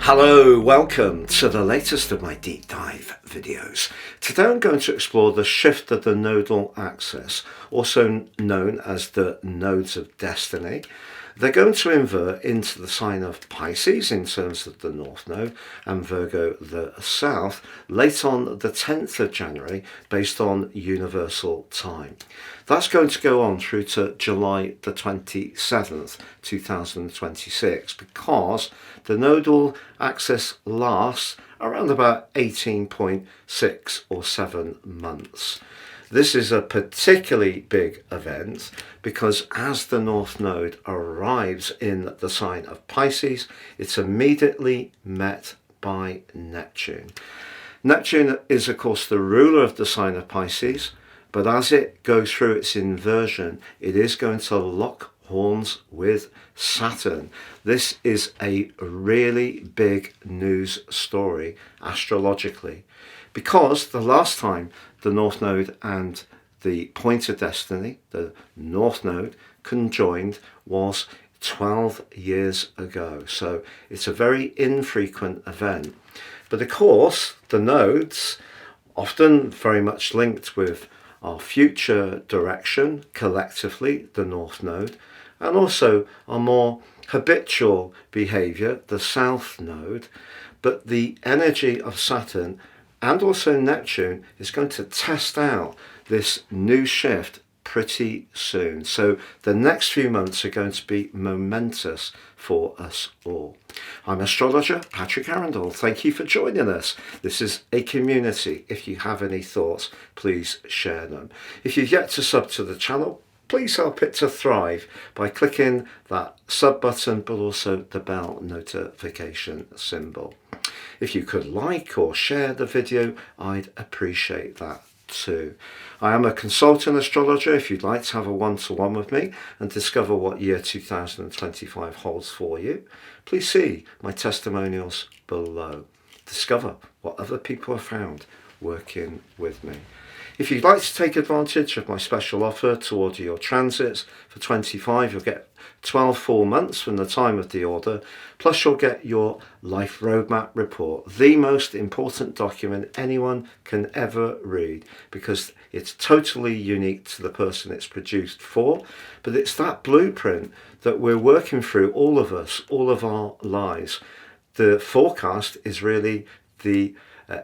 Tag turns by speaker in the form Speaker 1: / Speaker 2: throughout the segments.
Speaker 1: Hello, welcome to the latest of my deep dive videos. Today I'm going to explore the shift of the nodal axis, also known as the nodes of destiny. They're going to invert into the sign of Pisces in terms of the north node and Virgo the south late on the 10th of January based on universal time. That's going to go on through to July the 27th, 2026, because the nodal axis lasts around about 18.6 or 7 months. This is a particularly big event because as the North Node arrives in the sign of Pisces, it's immediately met by Neptune. Neptune is, of course, the ruler of the sign of Pisces, but as it goes through its inversion, it is going to lock horns with Saturn. This is a really big news story astrologically, because the last time the North Node and the point of destiny, the North Node, conjoined was 12 years ago. So it's a very infrequent event. But of course, the nodes, often very much linked with our future direction, collectively, the North Node, and also our more habitual behavior, the South Node. But the energy of Saturn and also Neptune is going to test out this new shift pretty soon. So the next few months are going to be momentous for us all. I'm astrologer Patrick Arundell. Thank you for joining us. This is a community. If you have any thoughts, please share them. If you've yet to sub to the channel, please help it to thrive by clicking that sub button, but also the bell notification symbol. If you could like or share the video, I'd appreciate that too. I am a consultant astrologer. If you'd like to have a one-to-one with me and discover what year 2025 holds for you, please see my testimonials below. Discover what other people have found working with me. If you'd like to take advantage of my special offer to order your transits for 25, you'll get 12 full months from the time of the order, plus you'll get your life roadmap report, the most important document anyone can ever read, because it's totally unique to the person it's produced for, but it's that blueprint that we're working through, all of us, all of our lives. The forecast is really the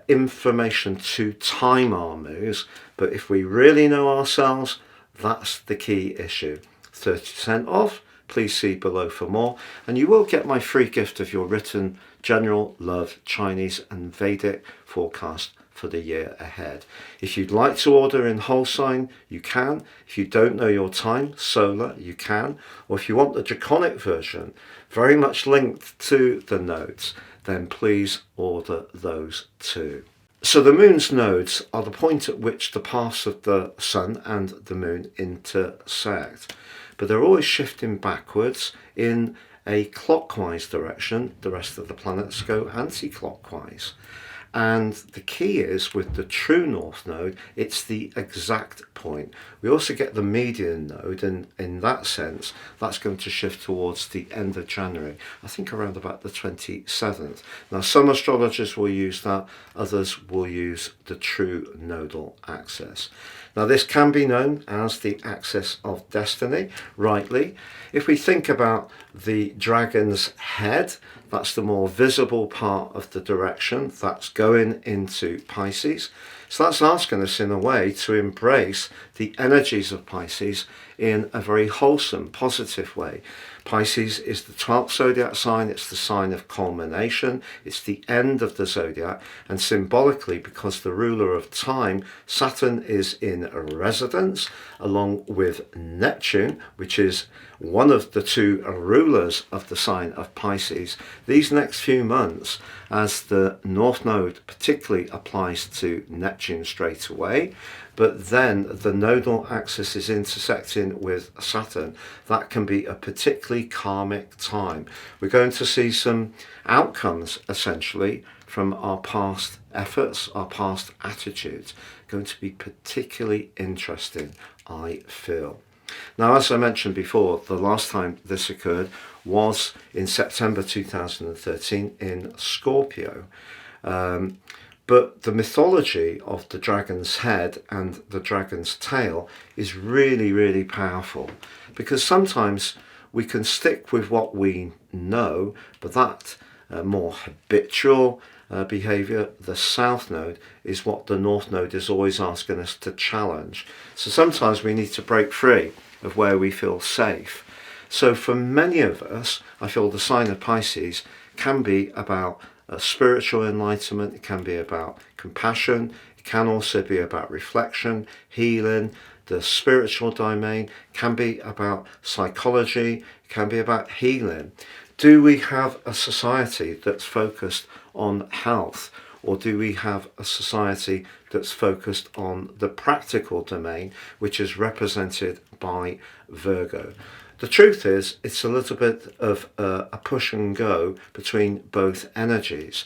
Speaker 1: information to time our moves, but if we really know ourselves, that's the key issue. 30% off, please see below for more, and you will get my free gift of your written general love Chinese and Vedic forecast for the year ahead. If you'd like to order in whole sign, you can. If you don't know your time, solar, you can. Or if you want the draconic version, very much linked to the nodes, then please order those too. So the moon's nodes are the point at which the paths of the sun and the moon intersect, but they're always shifting backwards in a clockwise direction. The rest of the planets go anti-clockwise. And the key is, with the true North Node, it's the exact point. We also get the median node, and in that sense, that's going to shift towards the end of January, I think around about the 27th. Now, some astrologers will use that, others will use the true nodal axis. Now, this can be known as the axis of destiny, rightly. If we think about the dragon's head, that's the more visible part of the direction that's going into Pisces. So that's asking us in a way to embrace the energies of Pisces in a very wholesome, positive way. Pisces is the 12th zodiac sign. It's the sign of culmination. It's the end of the zodiac. And symbolically, because the ruler of time, Saturn, is in a residence along with Neptune, which is one of the two rulers of the sign of Pisces. These next few months, as the North Node particularly applies to Neptune straight away, but then the nodal axis is intersecting with Saturn, that can be a particularly karmic time. We're going to see some outcomes, essentially, from our past efforts, our past attitudes. Going to be particularly interesting, I feel. Now, as I mentioned before, the last time this occurred was in September 2013 in Scorpio. But the mythology of the dragon's head and the dragon's tail is really, really powerful, because sometimes we can stick with what we know, but that more habitual behavior, the south node, is what the north node is always asking us to challenge. So sometimes we need to break free of where we feel safe. So for many of us, I feel the sign of Pisces can be about spiritual enlightenment, it can be about compassion, it can also be about reflection, healing. The spiritual domain can be about psychology, it can be about healing. Do we have a society that's focused on health, or do we have a society that's focused on the practical domain, which is represented by Virgo? The truth is, it's a little bit of a push and go between both energies,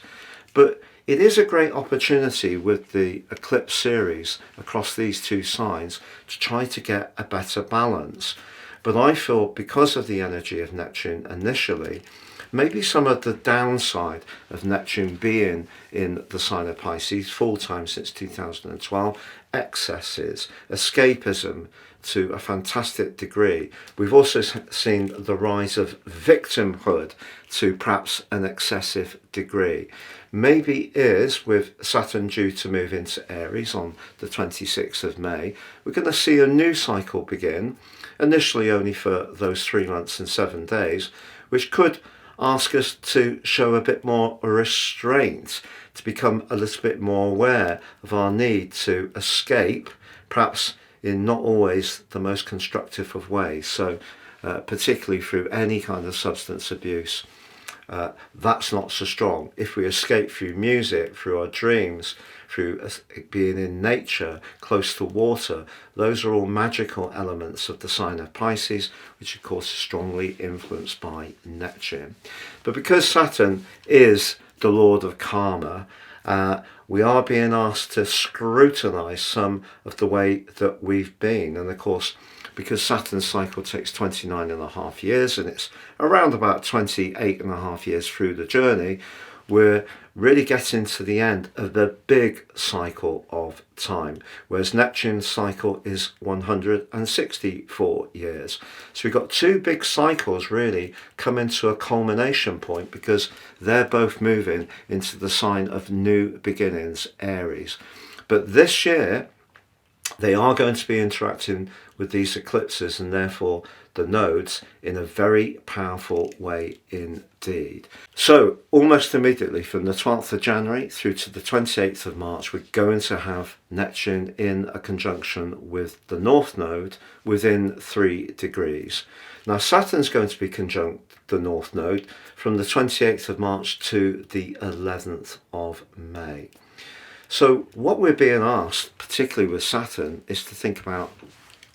Speaker 1: but it is a great opportunity with the eclipse series across these two signs to try to get a better balance. But I feel, because of the energy of Neptune initially, maybe some of the downside of Neptune being in the sign of Pisces full time since 2012, excesses, escapism to a fantastic degree. We've also seen the rise of victimhood to perhaps an excessive degree. Maybe is, with Saturn due to move into Aries on the 26th of May, we're going to see a new cycle begin, initially only for those 3 months and 7 days, which could ask us to show a bit more restraint, to become a little bit more aware of our need to escape, perhaps in not always the most constructive of ways. So particularly through any kind of substance abuse, that's not so strong. If we escape through music, through our dreams, through being in nature, close to water, those are all magical elements of the sign of Pisces, which of course is strongly influenced by Neptune. But because Saturn is the lord of karma, we are being asked to scrutinize some of the way that we've been. And of course, because Saturn's cycle takes 29.5 years, and it's around about 28.5 years through the journey, we're really getting to the end of the big cycle of time, whereas Neptune's cycle is 164 years. So we've got two big cycles really coming to a culmination point, because they're both moving into the sign of new beginnings, Aries. But this year, they are going to be interacting with these eclipses and therefore the nodes in a very powerful way indeed. So almost immediately from the 12th of January through to the 28th of March, we're going to have Neptune in a conjunction with the North Node within 3 degrees. Now Saturn's going to be conjunct the North Node from the 28th of March to the 11th of May. So what we're being asked, particularly with Saturn, is to think about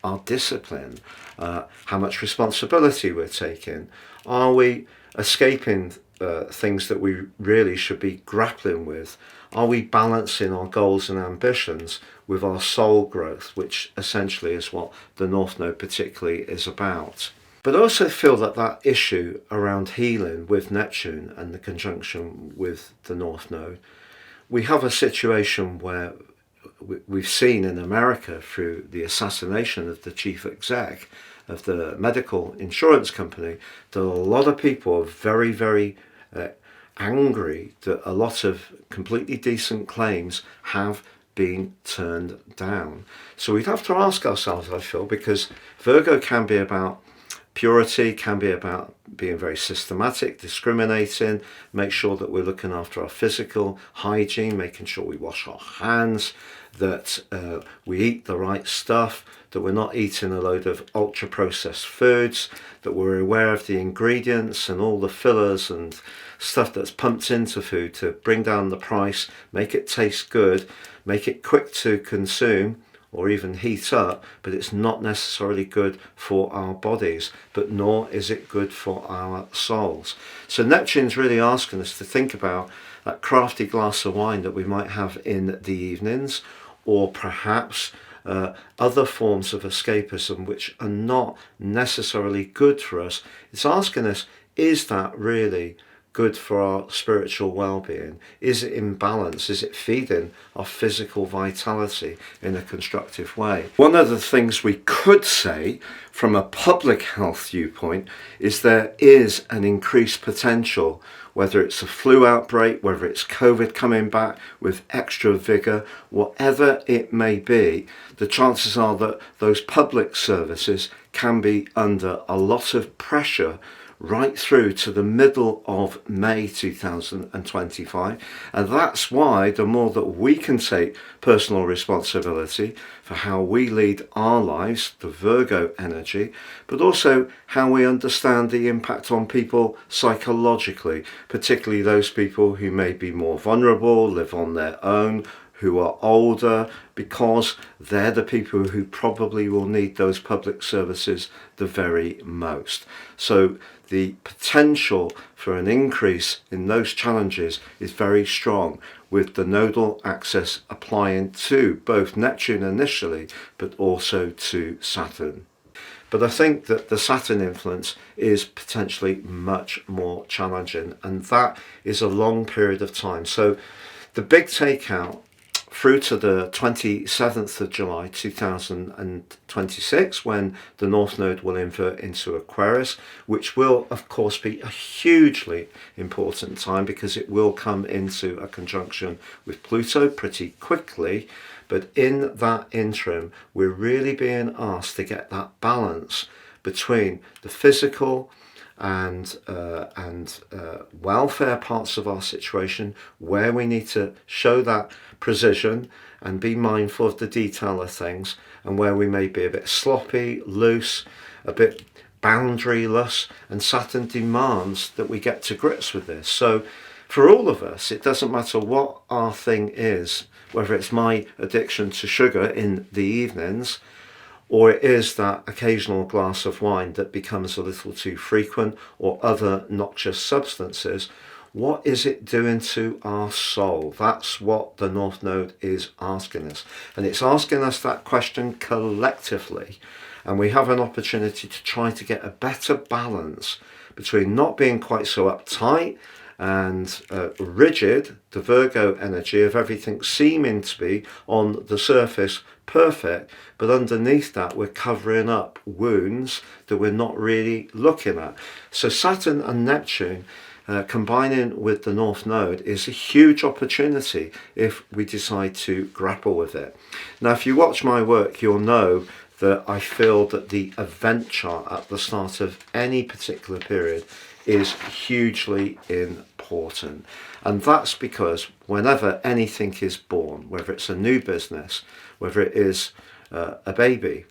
Speaker 1: our discipline, how much responsibility we're taking. Are we escaping things that we really should be grappling with? Are we balancing our goals and ambitions with our soul growth, which essentially is what the North Node particularly is about? But I also feel that that issue around healing with Neptune and the conjunction with the North Node, we have a situation where we've seen in America through the assassination of the chief exec of the medical insurance company that a lot of people are very, very angry that a lot of completely decent claims have been turned down. So we'd have to ask ourselves, I feel, because Virgo can be about purity, can be about being very systematic, discriminating, make sure that we're looking after our physical hygiene, making sure we wash our hands, that we eat the right stuff, that we're not eating a load of ultra processed foods, that we're aware of the ingredients and all the fillers and stuff that's pumped into food to bring down the price, make it taste good, make it quick to consume or even heat up, but it's not necessarily good for our bodies, but nor is it good for our souls. So Neptune's really asking us to think about that crafty glass of wine that we might have in the evenings, or perhaps other forms of escapism which are not necessarily good for us. It's asking us, is that really good for our spiritual well-being? Is it in balance? Is it feeding our physical vitality in a constructive way? One of the things we could say from a public health viewpoint is there is an increased potential, whether it's a flu outbreak, whether it's COVID coming back with extra vigour, whatever it may be, the chances are that those public services can be under a lot of pressure right through to the middle of May 2025. And that's why the more that we can take personal responsibility for how we lead our lives, the Virgo energy, but also how we understand the impact on people psychologically, particularly those people who may be more vulnerable, live on their own, who are older, because they're the people who probably will need those public services the very most. So the potential for an increase in those challenges is very strong, with the nodal axis applying to both Neptune initially, but also to Saturn. But I think that the Saturn influence is potentially much more challenging, and that is a long period of time. So the big takeout through to the 27th of July 2026, when the North Node will invert into Aquarius, which will of course be a hugely important time because it will come into a conjunction with Pluto pretty quickly. But in that interim, we're really being asked to get that balance between the physical and welfare parts of our situation, where we need to show that precision and be mindful of the detail of things, and where we may be a bit sloppy, loose, a bit boundaryless, and Saturn demands that we get to grips with this. So for all of us, it doesn't matter what our thing is, whether it's my addiction to sugar in the evenings, or it is that occasional glass of wine that becomes a little too frequent, or other noxious substances. What is it doing to our soul? That's what the North Node is asking us. And it's asking us that question collectively. And we have an opportunity to try to get a better balance between not being quite so uptight and rigid, the Virgo energy of everything seeming to be on the surface perfect, but underneath that we're covering up wounds that we're not really looking at. So Saturn and Neptune combining with the North Node is a huge opportunity if we decide to grapple with it. Now, if you watch my work, you'll know that I feel that the event chart at the start of any particular period is hugely important. And that's because whenever anything is born, whether it's a new business, whether it is a baby,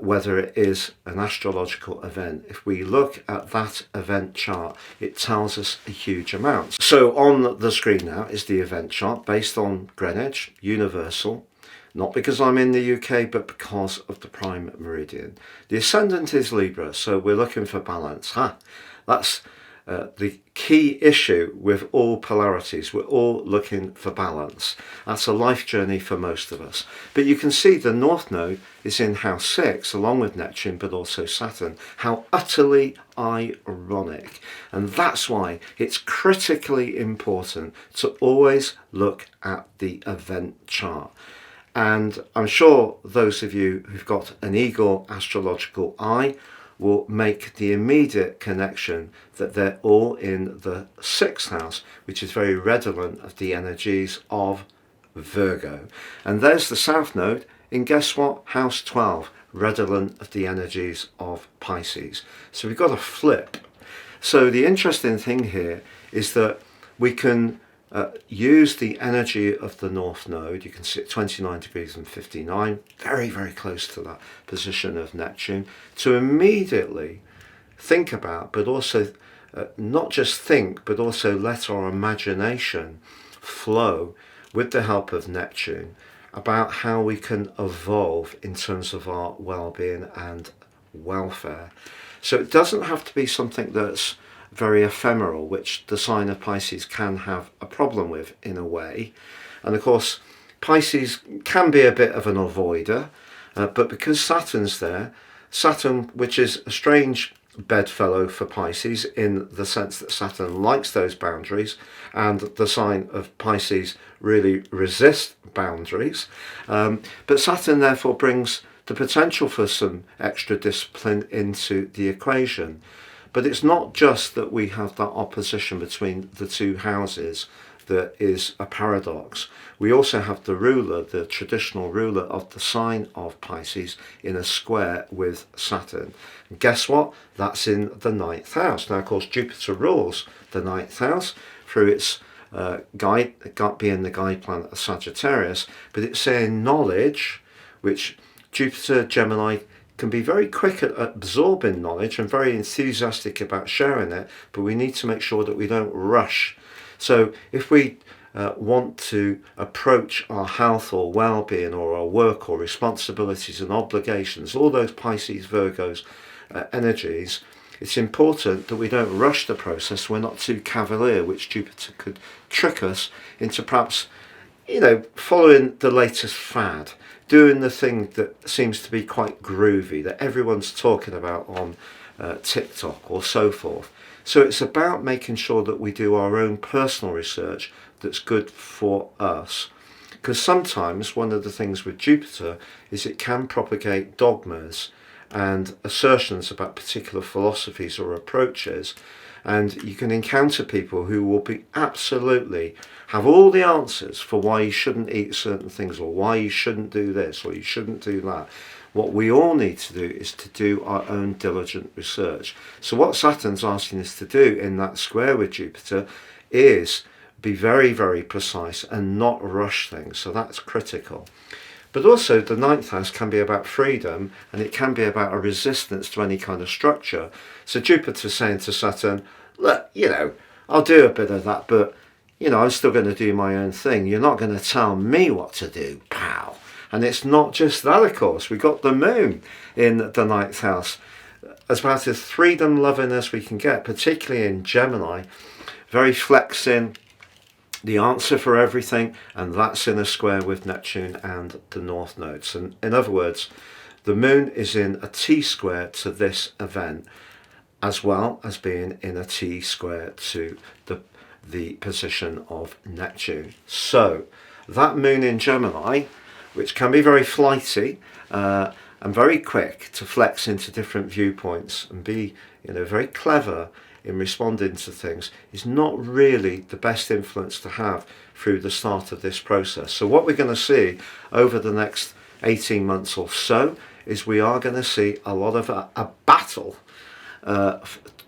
Speaker 1: whether it is an astrological event, if we look at that event chart, it tells us a huge amount. So on the screen now is the event chart based on Greenwich, universal, not because I'm in the UK, but because of the prime meridian. The ascendant is Libra, so we're looking for balance. That's the key issue with all polarities. We're all looking for balance. That's a life journey for most of us. But you can see the North Node is in house 6 along with Neptune, but also Saturn. How utterly ironic. And that's why it's critically important to always look at the event chart. And I'm sure those of you who've got an eagle astrological eye will make the immediate connection that they're all in the 6th house, which is very redolent of the energies of Virgo. And there's the South Node in, guess what, house 12, redolent of the energies of Pisces. So we've got a flip. So the interesting thing here is that we can use the energy of the North Node. You can see at 29 degrees and 59, very, very close to that position of Neptune, to immediately think about, but also not just think, but also let our imagination flow with the help of Neptune about how we can evolve in terms of our well-being and welfare. So it doesn't have to be something that's very ephemeral, which the sign of Pisces can have a problem with in a way. And of course, Pisces can be a bit of an avoider, but because Saturn's there, Saturn, which is a strange bedfellow for Pisces in the sense that Saturn likes those boundaries, and the sign of Pisces really resists boundaries. But Saturn therefore brings the potential for some extra discipline into the equation. But it's not just that we have that opposition between the two houses that is a paradox. We also have the ruler, the traditional ruler of the sign of Pisces, in a square with Saturn. And guess what? That's in the 9th house. Now, of course, Jupiter rules the 9th house through its being the guide planet of Sagittarius, but it's saying knowledge, which Jupiter, Gemini, can be very quick at absorbing knowledge and very enthusiastic about sharing it, but we need to make sure that we don't rush. So if we want to approach our health or well-being or our work or responsibilities and obligations, all those Pisces, Virgos energies, it's important that we don't rush the process. We're not too cavalier, which Jupiter could trick us into perhaps, following the latest fad, doing the thing that seems to be quite groovy, that everyone's talking about on TikTok or so forth. So it's about making sure that we do our own personal research that's good for us. Because sometimes one of the things with Jupiter is it can propagate dogmas and assertions about particular philosophies or approaches, and you can encounter people who will be absolutely have all the answers for why you shouldn't eat certain things or why you shouldn't do this or you shouldn't do that. What we all need to do is to do our own diligent research. So what Saturn's asking us to do in that square with Jupiter is be very, very precise and not rush things. So that's critical. But also the 9th house can be about freedom, and it can be about a resistance to any kind of structure. So Jupiter's saying to Saturn, look, I'll do a bit of that, but, I'm still going to do my own thing. You're not going to tell me what to do, pal. And it's not just that, of course. We got the moon in the 9th house. As about as freedom loving as we can get, particularly in Gemini, very flexing, the answer for everything, and that's in a square with Neptune and the North Nodes. And in other words, the moon is in a T-square to this event, as well as being in a T-square to the position of Neptune. So that moon in Gemini, which can be very flighty and very quick to flex into different viewpoints and be very clever in responding to things, is not really the best influence to have through the start of this process. So what we're going to see over the next 18 months or so is we are going to see a lot of a battle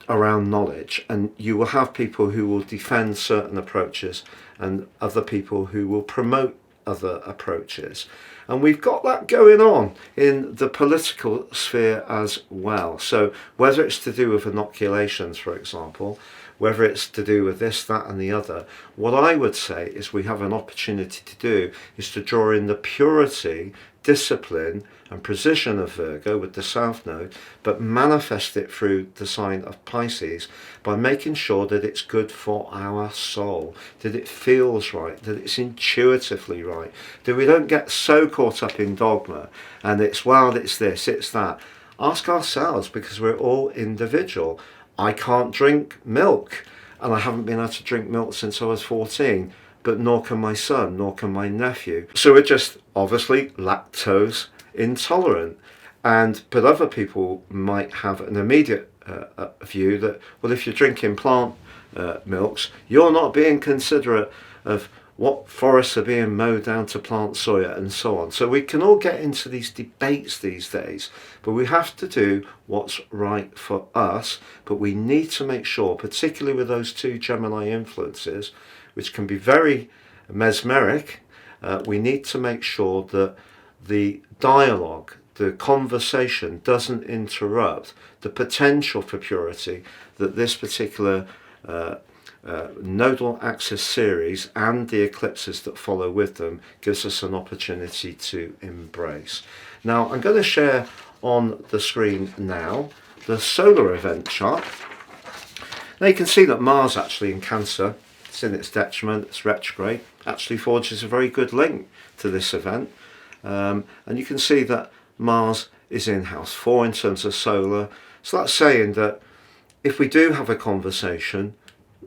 Speaker 1: around knowledge, and you will have people who will defend certain approaches and other people who will promote other approaches. And we've got that going on in the political sphere as well. So whether it's to do with inoculations, for example, whether it's to do with this, that and the other, what I would say is we have an opportunity to do is to draw in the purity, discipline and precision of Virgo with the South Node, but manifest it through the sign of Pisces by making sure that it's good for our soul, that it feels right, that it's intuitively right, that we don't get so caught up in dogma and it's, well, it's this, it's that. Ask ourselves, because we're all individual. I can't drink milk, and I haven't been able to drink milk since I was 14, but nor can my son, nor can my nephew. So we're just obviously lactose intolerant. But other people might have an immediate view that, well, if you're drinking plant milks, you're not being considerate of what forests are being mowed down to plant soya and so on. So we can all get into these debates these days, but we have to do what's right for us. But we need to make sure, particularly with those two Gemini influences, which can be very mesmeric, we need to make sure that the dialogue, the conversation doesn't interrupt the potential for purity that this particular nodal axis series and the eclipses that follow with them gives us an opportunity to embrace. Now I'm going to share on the screen now the solar event chart. Now you can see that Mars actually in Cancer it's in its detriment, it's retrograde, actually forges a very good link to this event. And you can see that Mars is in house 4 in terms of solar. So that's saying that if we do have a conversation,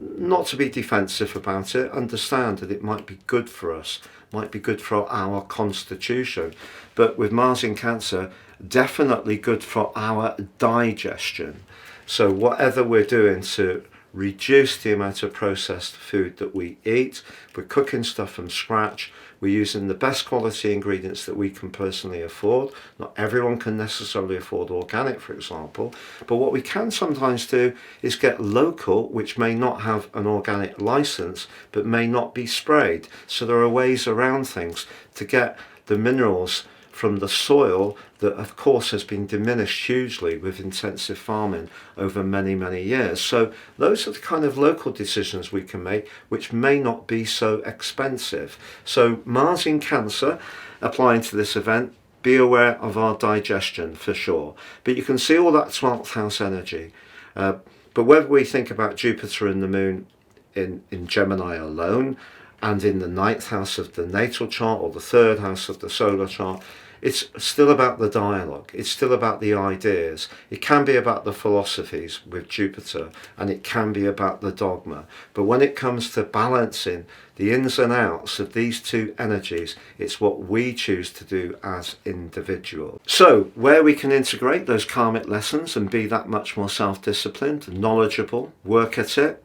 Speaker 1: not to be defensive about it, understand that it might be good for us, might be good for our constitution. But with Mars in Cancer, definitely good for our digestion. So whatever we're doing to reduce the amount of processed food that we eat, we're cooking stuff from scratch, we're using the best quality ingredients that we can personally afford. Not everyone can necessarily afford organic, for example, but what we can sometimes do is get local, which may not have an organic license, but may not be sprayed. So there are ways around things to get the minerals from the soil that of course has been diminished hugely with intensive farming over many, many years. So those are the kind of local decisions we can make which may not be so expensive. So Mars in Cancer applying to this event, be aware of our digestion for sure. But you can see all that 12th house energy. But whether we think about Jupiter and the Moon in Gemini alone, and in the 9th house of the natal chart or the 3rd house of the solar chart, it's still about the dialogue, it's still about the ideas. It can be about the philosophies with Jupiter, and it can be about the dogma. But when it comes to balancing the ins and outs of these two energies, it's what we choose to do as individuals. So where we can integrate those karmic lessons and be that much more self-disciplined, knowledgeable, work at it,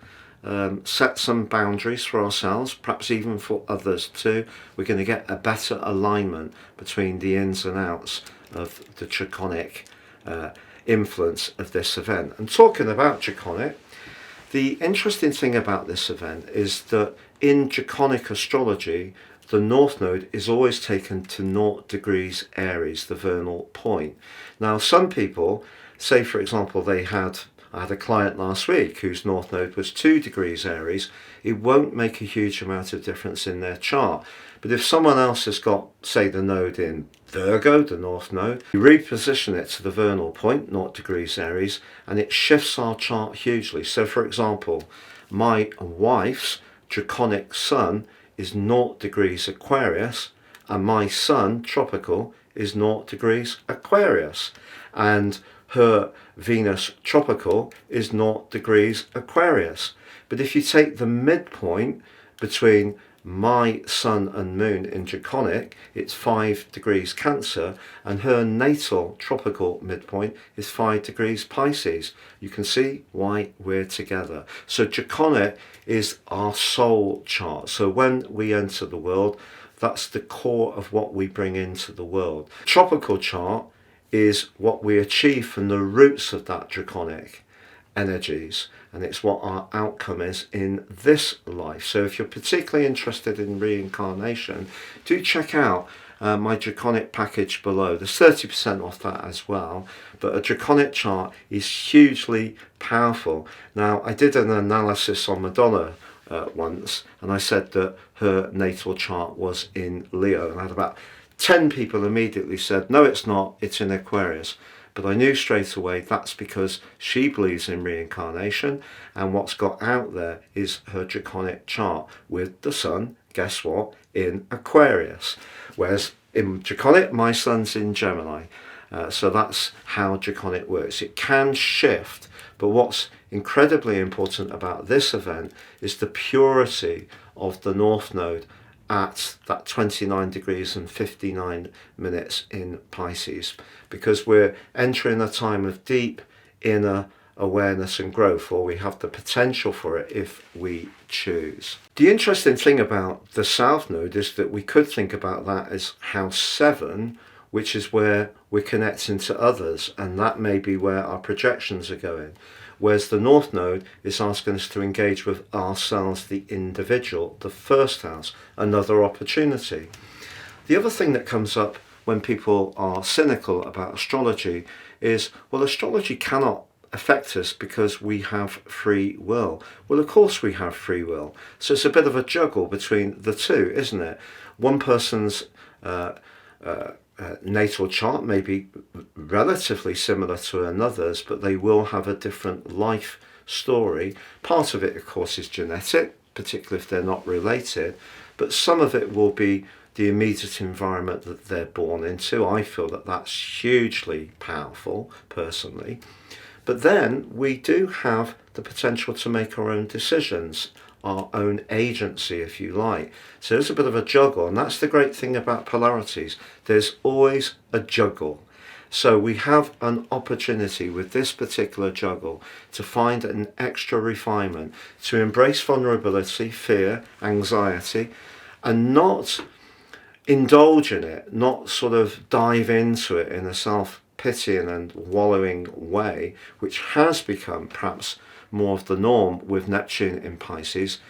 Speaker 1: set some boundaries for ourselves, perhaps even for others too, we're going to get a better alignment between the ins and outs of the draconic influence of this event. And talking about draconic, the interesting thing about this event is that in draconic astrology, the North Node is always taken to 0 degrees Aries, the vernal point. Now some people say, for example, I had a client last week whose North Node was 2 degrees Aries. It won't make a huge amount of difference in their chart. But if someone else has got, say, the node in Virgo, the North Node, you reposition it to the vernal point, 0 degrees Aries, and it shifts our chart hugely. So, for example, my wife's draconic sun is 0 degrees Aquarius, and my sun, tropical, is 0 degrees Aquarius. And her Venus tropical is 0 degrees Aquarius. But if you take the midpoint between my sun and moon in draconic, it's 5 degrees Cancer, and her natal tropical midpoint is 5 degrees Pisces. You can see why we're together. So draconic is our soul chart. So when we enter the world, that's the core of what we bring into the world. Tropical chart is what we achieve from the roots of that draconic energies, and it's what our outcome is in this life. So if you're particularly interested in reincarnation, do check out my draconic package below. There's 30% off that as well, but a draconic chart is hugely powerful. Now I did an analysis on Madonna once, and I said that her natal chart was in Leo, and I had about 10 people immediately said, no, it's not, it's in Aquarius. But I knew straight away that's because she believes in reincarnation, and what's got out there is her draconic chart with the sun, guess what, in Aquarius. Whereas in draconic, my sun's in Gemini. So that's how draconic works. It can shift, but what's incredibly important about this event is the purity of the North Node at that 29 degrees and 59 minutes in Pisces, because we're entering a time of deep inner awareness and growth, or we have the potential for it if we choose. The interesting thing about the South Node is that we could think about that as house 7, which is where we're connecting to others, and that may be where our projections are going. Whereas the North Node is asking us to engage with ourselves, the individual, the first house, another opportunity. The other thing that comes up when people are cynical about astrology is, well, astrology cannot affect us because we have free will. Well, of course we have free will. So it's a bit of a juggle between the two, isn't it? One person's natal chart may be relatively similar to another's, but they will have a different life story. Part of it, of course, is genetic, particularly if they're not related, but some of it will be the immediate environment that they're born into. I feel that that's hugely powerful personally. But then we do have the potential to make our own decisions, our own agency, if you like. So there's a bit of a juggle, and that's the great thing about polarities. There's always a juggle. So we have an opportunity with this particular juggle to find an extra refinement, to embrace vulnerability, fear, anxiety, and not indulge in it, not sort of dive into it in a self-pitying and wallowing way, which has become perhaps more of the norm with Neptune in Pisces.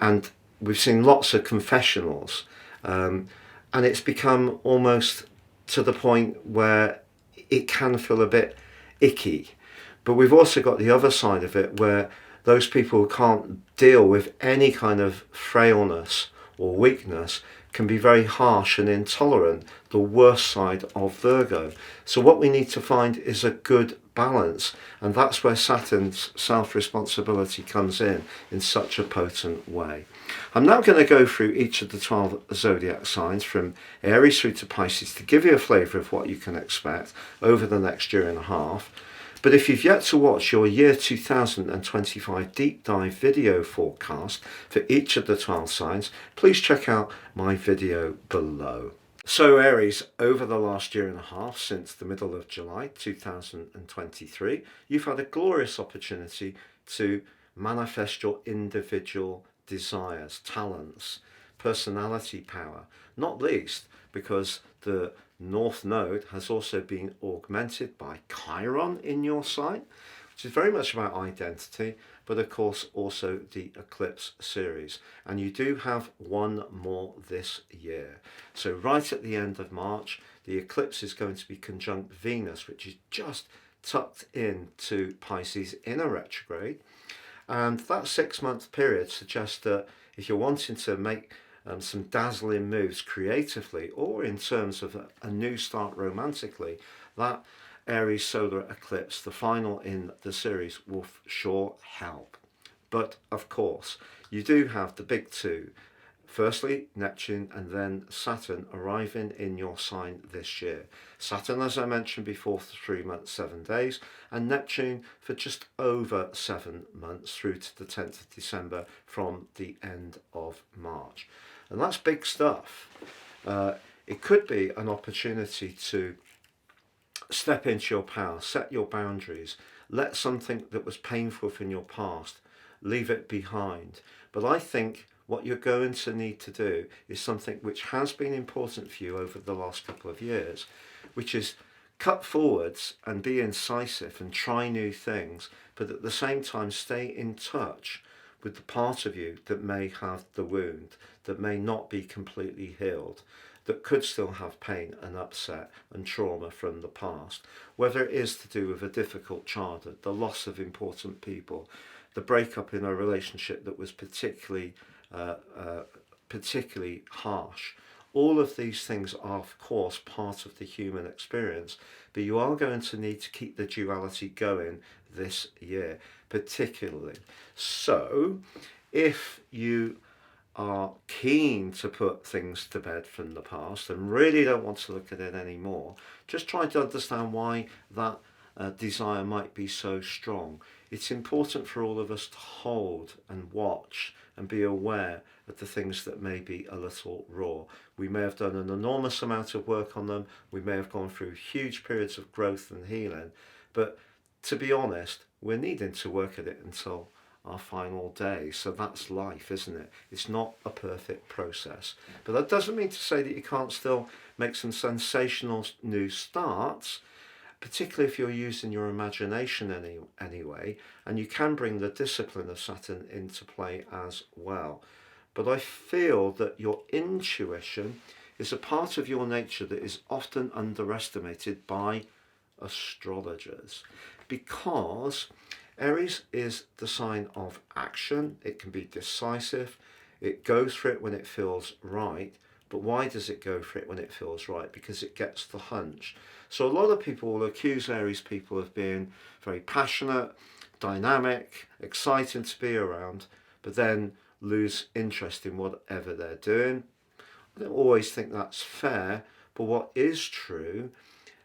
Speaker 1: And we've seen lots of confessionals, and it's become almost to the point where it can feel a bit icky. But we've also got the other side of it, where those people who can't deal with any kind of frailness or weakness can be very harsh and intolerant, the worst side of Virgo. So what we need to find is a good balance, and that's where Saturn's self-responsibility comes in such a potent way. I'm now going to go through each of the 12 zodiac signs from Aries through to Pisces to give you a flavour of what you can expect over the next year and a half. But if you've yet to watch your year 2025 deep dive video forecast for each of the 12 signs, please check out my video below. So Aries, over the last year and a half, since the middle of July 2023, you've had a glorious opportunity to manifest your individual desires, talents, personality power, not least because the North Node has also been augmented by Chiron in your sign, which is very much about identity, but of course also the Eclipse series. And you do have one more this year. So right at the end of March, the eclipse is going to be conjunct Venus, which is just tucked into Pisces in a retrograde. And that 6-month period suggests that if you're wanting to make some dazzling moves creatively or in terms of a new start romantically, that Aries solar eclipse, the final in the series, will sure help. But of course, you do have the big two. Firstly, Neptune and then Saturn arriving in your sign this year. Saturn, as I mentioned before, for 3 months, 7 days, and Neptune for just over 7 months through to the 10th of December from the end of March. And that's big stuff. It could be an opportunity to step into your power, set your boundaries, let something that was painful from your past, leave it behind. But I think what you're going to need to do is something which has been important for you over the last couple of years, which is cut forwards and be incisive and try new things, but at the same time stay in touch with the part of you that may have the wound, that may not be completely healed, that could still have pain and upset and trauma from the past, whether it is to do with a difficult childhood, the loss of important people, the breakup in a relationship that was particularly harsh. All of these things are, of course, part of the human experience, but you are going to need to keep the duality going this year, particularly. So, if you are keen to put things to bed from the past and really don't want to look at it anymore, just try to understand why that desire might be so strong. It's important for all of us to hold and watch and be aware of the things that may be a little raw. We may have done an enormous amount of work on them, we may have gone through huge periods of growth and healing, but to be honest, we're needing to work at it until our final day. So that's life, isn't it? It's not a perfect process. But that doesn't mean to say that you can't still make some sensational new starts, particularly if you're using your imagination anyway, and you can bring the discipline of Saturn into play as well. But I feel that your intuition is a part of your nature that is often underestimated by astrologers, because Aries is the sign of action. It can be decisive. It goes for it when it feels right. But why does it go for it when it feels right? Because it gets the hunch. So a lot of people will accuse Aries people of being very passionate, dynamic, exciting to be around. But then lose interest in whatever they're doing. I don't always think that's fair, but what is true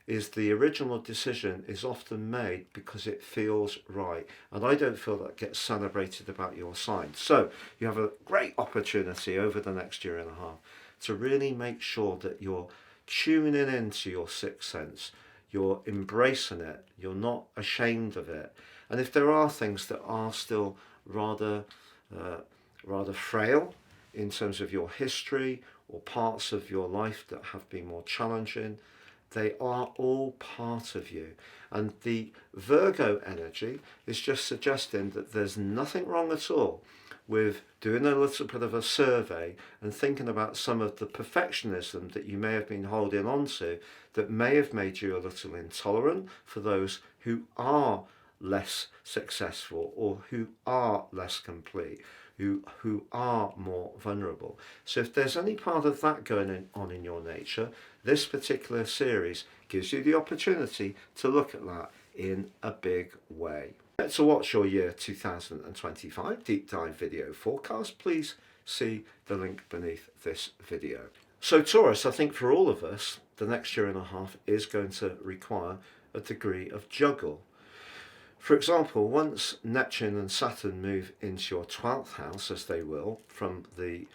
Speaker 1: is the original decision is often made because it feels right. And I don't feel that gets celebrated about your sign. So you have a great opportunity over the next year and a half to really make sure that you're tuning into your sixth sense. You're embracing it. You're not ashamed of it. And if there are things that are still rather frail in terms of your history or parts of your life that have been more challenging, they are all part of you. And the Virgo energy is just suggesting that there's nothing wrong at all with doing a little bit of a survey and thinking about some of the perfectionism that you may have been holding on to that may have made you a little intolerant for those who are less successful or who are less complete, who are more vulnerable. So if there's any part of that going on in your nature, this particular series gives you the opportunity to look at that in a big way. To watch your year 2025 deep dive video forecast, please see the link beneath this video. So Taurus, I think for all of us, the next year and a half is going to require a degree of juggle. For example, once Neptune and Saturn move into your 12th house, as they will, from the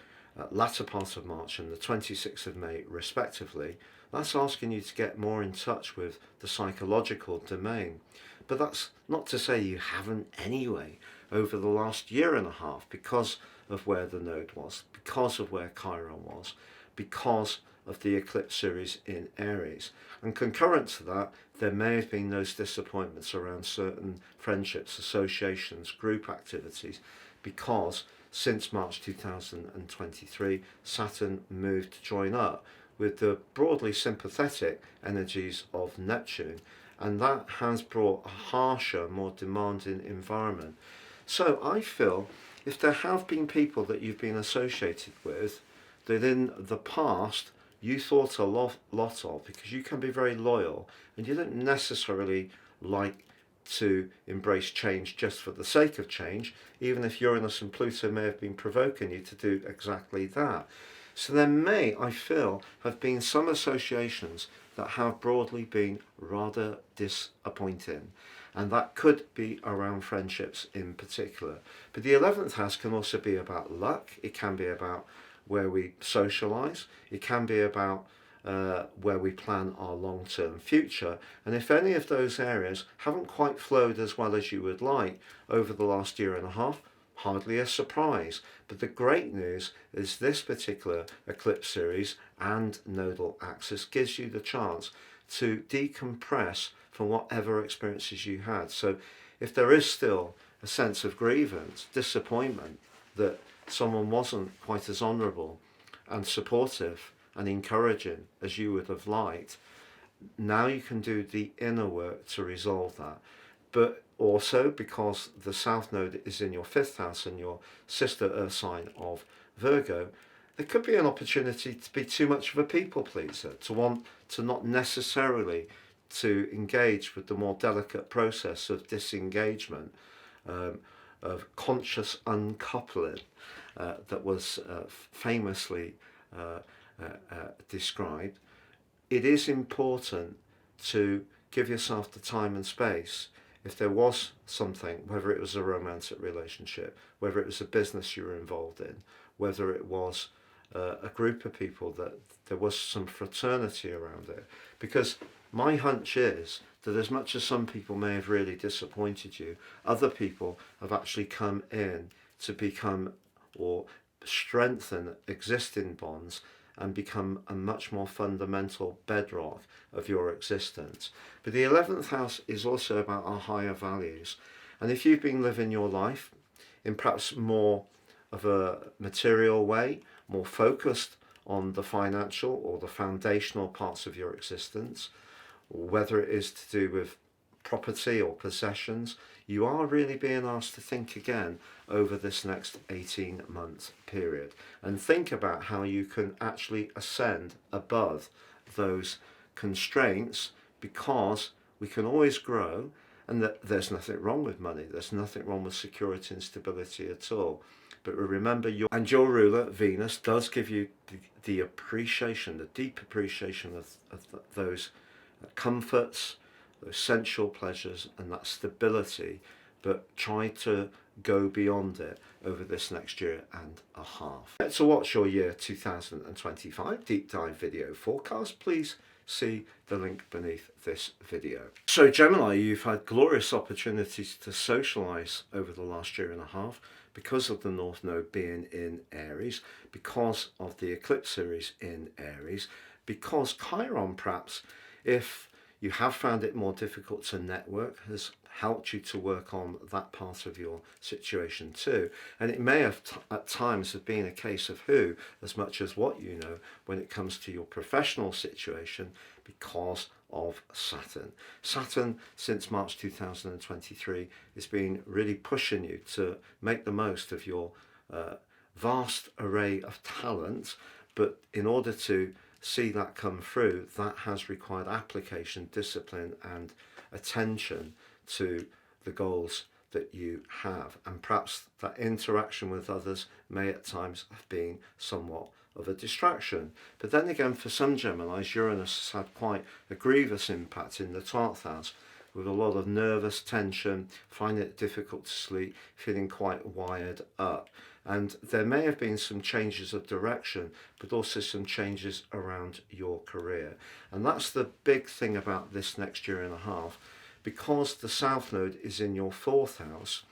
Speaker 1: latter part of March and the 26th of May respectively, that's asking you to get more in touch with the psychological domain. But that's not to say you haven't anyway over the last year and a half, because of where the node was, because of where Chiron was, because of the eclipse series in Aries. And concurrent to that, there may have been those disappointments around certain friendships, associations, group activities, because since March 2023, Saturn moved to join up with the broadly sympathetic energies of Neptune, and that has brought a harsher, more demanding environment. So I feel if there have been people that you've been associated with that in the past you thought a lot of, because you can be very loyal and you don't necessarily like to embrace change just for the sake of change, even if Uranus and Pluto may have been provoking you to do exactly that. So there may, I feel, have been some associations that have broadly been rather disappointing, and that could be around friendships in particular. But the 11th house can also be about luck. It can be about where we socialize. It can be about where we plan our long-term future. And if any of those areas haven't quite flowed as well as you would like over the last year and a half, hardly a surprise. But the great news is this particular eclipse series and nodal axis gives you the chance to decompress from whatever experiences you had. So if there is still a sense of grievance, disappointment that someone wasn't quite as honourable and supportive and encouraging as you would have liked, now you can do the inner work to resolve that. But also, because the South Node is in your 5th house and your sister Earth sign of Virgo, there could be an opportunity to be too much of a people pleaser, to want to not necessarily to engage with the more delicate process of disengagement, of conscious uncoupling that was famously described. It is important to give yourself the time and space. If there was something, whether it was a romantic relationship, whether it was a business you were involved in, whether it was a group of people, that there was some fraternity around it. Because my hunch is that as much as some people may have really disappointed you, other people have actually come in to become or strengthen existing bonds and become a much more fundamental bedrock of your existence. But the 11th house is also about our higher values. And if you've been living your life in perhaps more of a material way, more focused on the financial or the foundational parts of your existence, whether it is to do with property or possessions, you are really being asked to think again over this next 18-month period and think about how you can actually ascend above those constraints, because we can always grow, and that there's nothing wrong with money, there's nothing wrong with security and stability at all. But remember, your ruler, Venus, does give you the appreciation, the deep appreciation of those comforts, those sensual pleasures, and that stability. But try to go beyond it over this next year and a half. To watch your year 2025 deep dive video forecast, please see the link beneath this video. So Gemini, you've had glorious opportunities to socialize over the last year and a half because of the North Node being in Aries, because of the eclipse series in Aries, because Chiron, perhaps, if you have found it more difficult to network, has helped you to work on that part of your situation too. And it may have at times have been a case of who as much as what you know when it comes to your professional situation, because of Saturn. Saturn, since March 2023, has been really pushing you to make the most of your vast array of talent, but in order to see that come through, that has required application, discipline and attention to the goals that you have. And perhaps that interaction with others may at times have been somewhat of a distraction. But then again, for some Geminis, Uranus has had quite a grievous impact in the 12th house, with a lot of nervous tension, finding it difficult to sleep, feeling quite wired up. And there may have been some changes of direction, but also some changes around your career. And that's the big thing about this next year and a half, because the South Node is in your 4th house,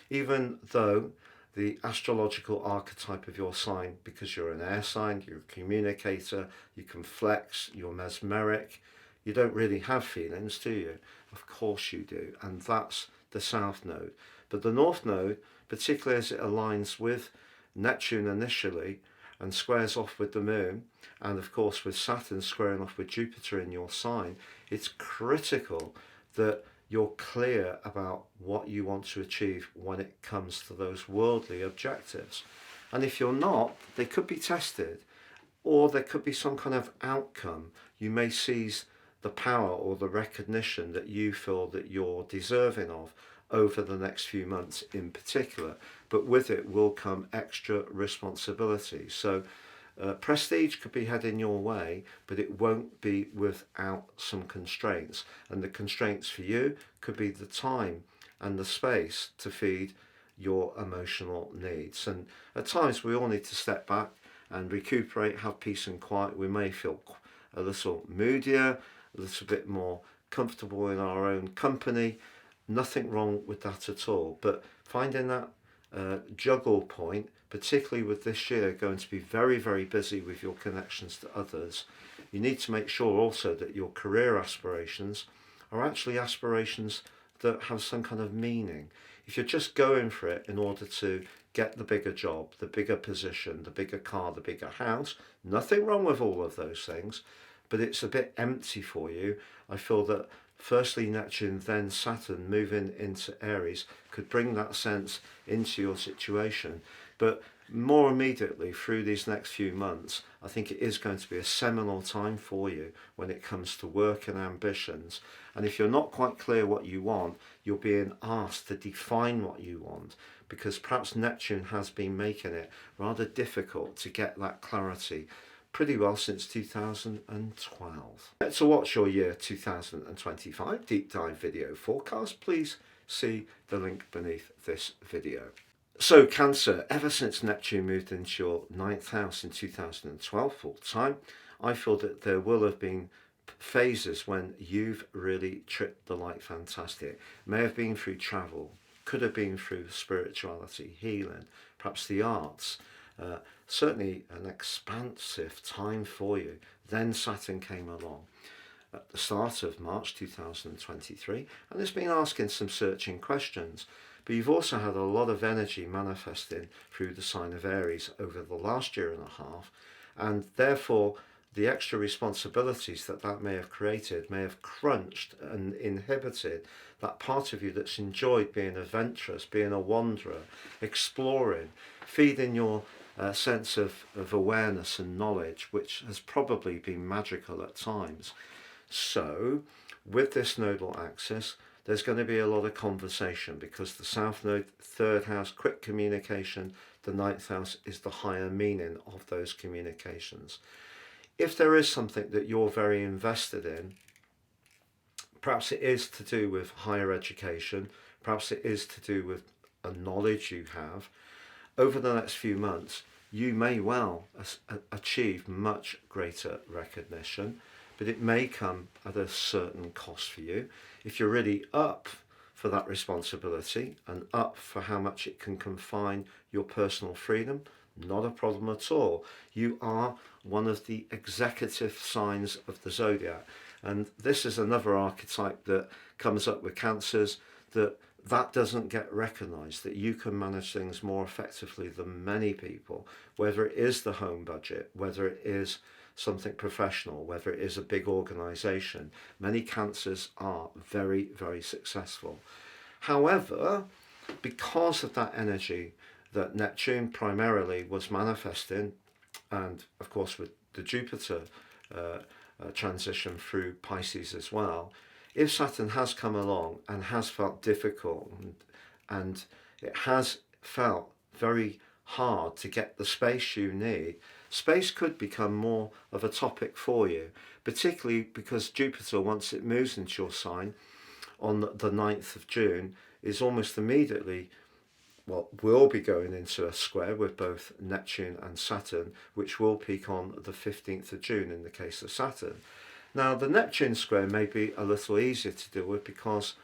Speaker 1: even though the astrological archetype of your sign, because you're an air sign, you're a communicator, you can flex, you're mesmeric, you don't really have feelings, do you? Of course you do, and that's the South Node. But the North Node, particularly as it aligns with Neptune initially and squares off with the Moon, and of course with Saturn squaring off with Jupiter in your sign, it's critical that you're clear about what you want to achieve when it comes to those worldly objectives. And if you're not, they could be tested, or there could be some kind of outcome. You may seize the power or the recognition that you feel that you're deserving of over the next few months in particular, but with it will come extra responsibility. So prestige could be heading your way, but it won't be without some constraints. And the constraints for you could be the time and the space to feed your emotional needs. And at times we all need to step back and recuperate, have peace and quiet. We may feel a little moodier, a little bit more comfortable in our own company. Nothing wrong with that at all. But finding that juggle point, particularly with this year going to be very, very busy with your connections to others, you need to make sure also that your career aspirations are actually aspirations that have some kind of meaning. If you're just going for it in order to get the bigger job, the bigger position, the bigger car, the bigger house, nothing wrong with all of those things, but it's a bit empty for you. I feel that firstly Neptune, then Saturn moving into Aries could bring that sense into your situation. But more immediately through these next few months, I think it is going to be a seminal time for you when it comes to work and ambitions. And if you're not quite clear what you want, you're being asked to define what you want, because perhaps Neptune has been making it rather difficult to get that clarity pretty well since 2012. To watch your year 2025 deep dive video forecast, please see the link beneath this video. So Cancer, ever since Neptune moved into your 9th house in 2012 full time, I feel that there will have been phases when you've really tripped the light fantastic. May have been through travel, could have been through spirituality, healing, perhaps the arts. Certainly an expansive time for you. Then Saturn came along at the start of March 2023 and it's been asking some searching questions. But you've also had a lot of energy manifesting through the sign of Aries over the last year and a half, and therefore the extra responsibilities that may have created may have crunched and inhibited that part of you that's enjoyed being adventurous, being a wanderer, exploring, feeding your sense of awareness and knowledge, which has probably been magical at times. So with this nodal axis, there's going to be a lot of conversation because the South Node, third house, quick communication, the ninth house is the higher meaning of those communications. If there is something that you're very invested in, perhaps it is to do with higher education, perhaps it is to do with a knowledge you have, over the next few months, you may well achieve much greater recognition, but it may come at a certain cost for you. If you're really up for that responsibility and up for how much it can confine your personal freedom, not a problem at all. You are one of the executive signs of the zodiac. And this is another archetype that comes up with Cancers, that doesn't get recognized, that you can manage things more effectively than many people, whether it is the home budget, whether it is something professional, whether it is a big organization. Many Cancers are very, very successful. However, because of that energy that Neptune primarily was manifesting, and of course with the Jupiter transition through Pisces as well, if Saturn has come along and has felt difficult and it has felt very hard to get the space you need, space could become more of a topic for you, particularly because Jupiter, once it moves into your sign on the 9th of June, is almost immediately, well, will be going into a square with both Neptune and Saturn, which will peak on the 15th of June in the case of Saturn. Now, the Neptune square may be a little easier to deal with because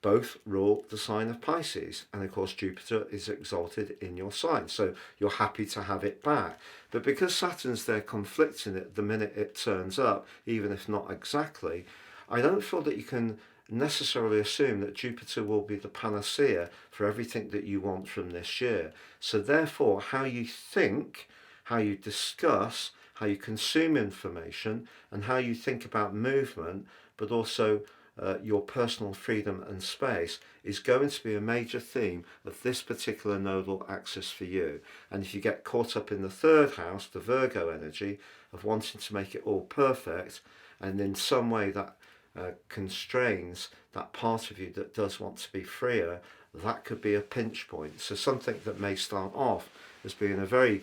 Speaker 1: both rule the sign of Pisces, and of course Jupiter is exalted in your sign, so you're happy to have it back. But because Saturn's there conflicting it the minute it turns up, even if not exactly, I don't feel that you can necessarily assume that Jupiter will be the panacea for everything that you want from this year. So therefore, how you think, how you discuss, how you consume information, and how you think about movement, but also your personal freedom and space, is going to be a major theme of this particular nodal axis for you. And if you get caught up in the third house, the Virgo energy of wanting to make it all perfect, and in some way that constrains that part of you that does want to be freer, that could be a pinch point. So something that may start off as being a very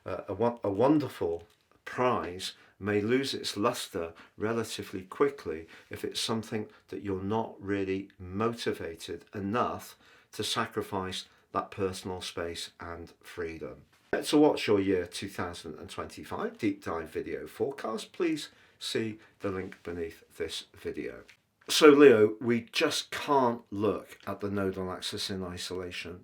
Speaker 1: a wonderful prize may lose its luster relatively quickly if it's something that you're not really motivated enough to sacrifice that personal space and freedom. To watch your year 2025 deep dive video forecast, please see the link beneath this video. So Leo, we just can't look at the nodal axis in isolation,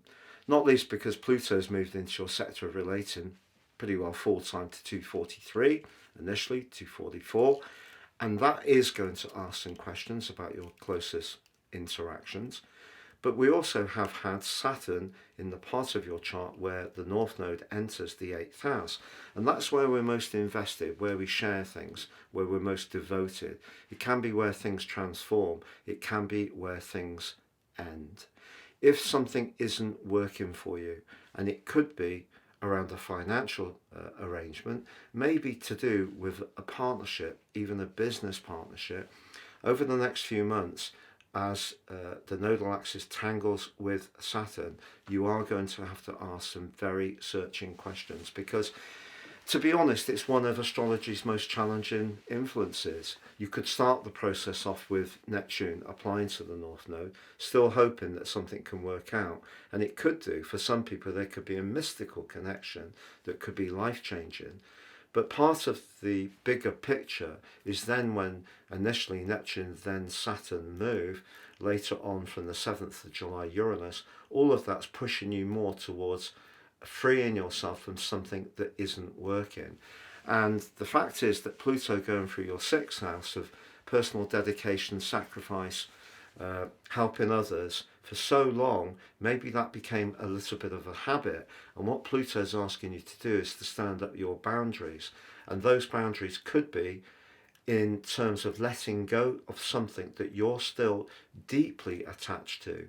Speaker 1: not least because Pluto's moved into your sector of relating pretty well full time to 243, initially 244, and that is going to ask some questions about your closest interactions. But we also have had Saturn in the part of your chart where the North Node enters the 8th house. And that's where we're most invested, where we share things, where we're most devoted. It can be where things transform. It can be where things end. If something isn't working for you, and it could be around a financial arrangement, maybe to do with a partnership, even a business partnership, over the next few months, as the nodal axis tangles with Saturn, you are going to have to ask some very searching questions, because to be honest, it's one of astrology's most challenging influences. You could start the process off with Neptune applying to the North Node, still hoping that something can work out. And it could do. For some people, there could be a mystical connection that could be life-changing. But part of the bigger picture is then when initially Neptune, then Saturn move, later on from the 7th of July Uranus, all of that's pushing you more towards freeing yourself from something that isn't working. And the fact is that Pluto going through your 6th house of personal dedication, sacrifice, helping others for so long, maybe that became a little bit of a habit. And what Pluto is asking you to do is to stand up your boundaries. And those boundaries could be in terms of letting go of something that you're still deeply attached to.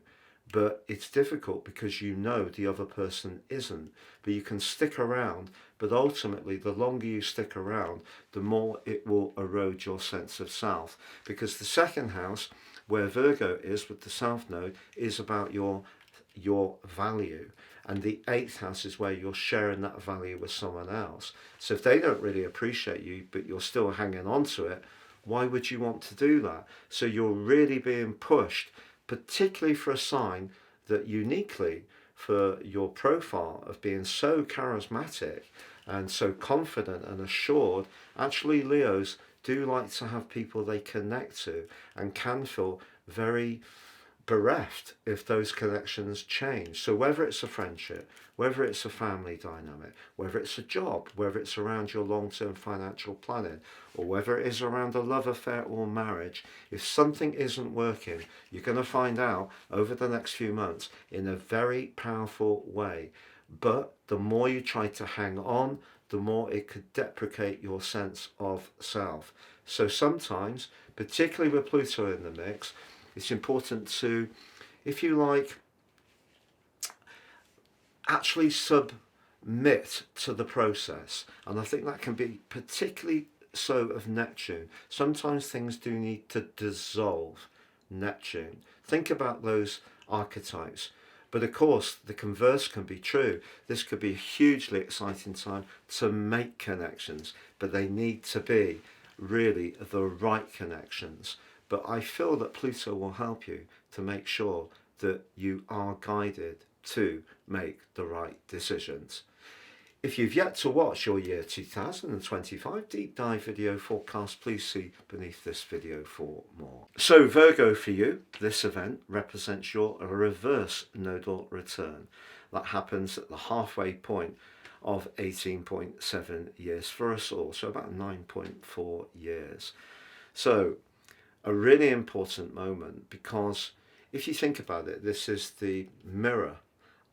Speaker 1: But it's difficult because you know the other person isn't. But you can stick around, but ultimately the longer you stick around, the more it will erode your sense of self. Because the 2nd house, where Virgo is with the South Node is about your value, and the 8th house is where you're sharing that value with someone else. So if they don't really appreciate you but you're still hanging on to it, why would you want to do that? So you're really being pushed, particularly for a sign that uniquely for your profile of being so charismatic and so confident and assured, actually Leos do like to have people they connect to and can feel very bereft if those connections change. So whether it's a friendship, whether it's a family dynamic, whether it's a job, whether it's around your long-term financial planning, or whether it is around a love affair or marriage, if something isn't working, you're going to find out over the next few months in a very powerful way. But the more you try to hang on, the more it could deprecate your sense of self. So sometimes, particularly with Pluto in the mix, it's important to, if you like, actually submit to the process. And I think that can be particularly so of Neptune. Sometimes things do need to dissolve. Neptune. Think about those archetypes. But of course, the converse can be true. This could be a hugely exciting time to make connections, but they need to be really the right connections. But I feel that Pluto will help you to make sure that you are guided to make the right decisions. If you've yet to watch your year 2025 deep dive video forecast, please see beneath this video for more. So Virgo, for you, this event represents your reverse nodal return. That happens at the halfway point of 18.7 years for us all, so about 9.4 years. So a really important moment, because if you think about it, this is the mirror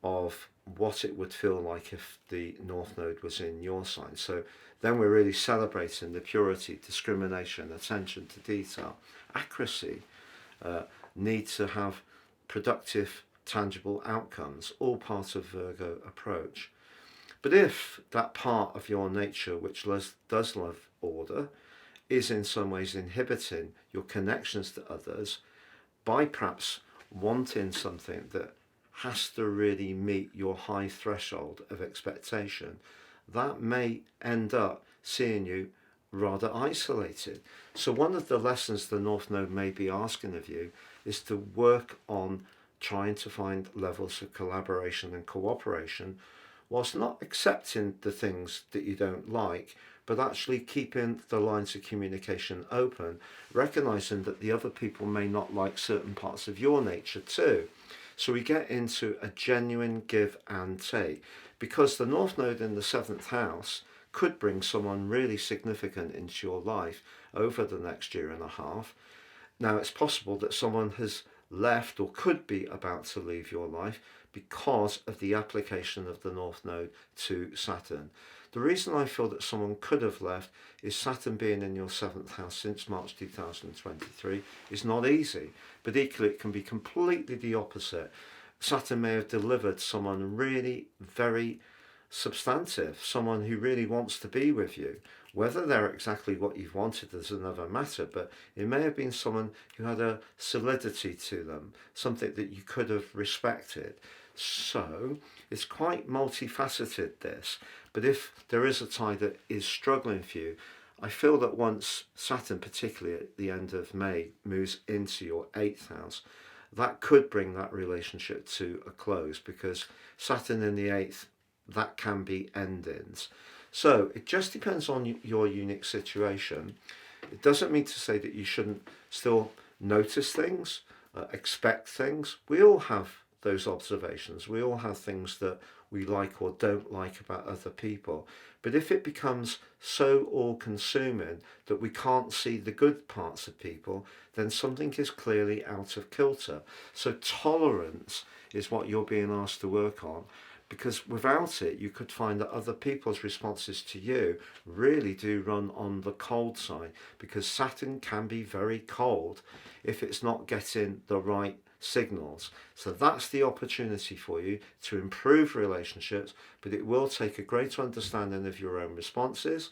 Speaker 1: of what it would feel like if the North Node was in your sign. So then we're really celebrating the purity, discrimination, attention to detail, accuracy, need to have productive, tangible outcomes, all part of Virgo approach. But if that part of your nature which does love order is in some ways inhibiting your connections to others by perhaps wanting something that has to really meet your high threshold of expectation, that may end up seeing you rather isolated. So one of the lessons the North Node may be asking of you is to work on trying to find levels of collaboration and cooperation, whilst not accepting the things that you don't like, but actually keeping the lines of communication open, recognizing that the other people may not like certain parts of your nature too. So we get into a genuine give and take, because the North Node in the 7th house could bring someone really significant into your life over the next year and a half. Now it's possible that someone has left or could be about to leave your life because of the application of the North Node to Saturn. The reason I feel that someone could have left is Saturn being in your 7th house since March 2023 is not easy, but equally it can be completely the opposite. Saturn may have delivered someone really very substantive, someone who really wants to be with you. Whether they're exactly what you've wanted is another matter, but it may have been someone who had a solidity to them, something that you could have respected. So it's quite multifaceted, this. But if there is a tie that is struggling for you, I feel that once Saturn, particularly at the end of May, moves into your 8th house, that could bring that relationship to a close, because Saturn in the 8th, that can be endings. So it just depends on your unique situation. It doesn't mean to say that you shouldn't still notice things, expect things. We all have those observations. We all have things that we like or don't like about other people. But if it becomes so all-consuming that we can't see the good parts of people, then something is clearly out of kilter. So tolerance is what you're being asked to work on, because without it, you could find that other people's responses to you really do run on the cold side, because Saturn can be very cold if it's not getting the right signals. So that's the opportunity for you to improve relationships, but it will take a greater understanding of your own responses,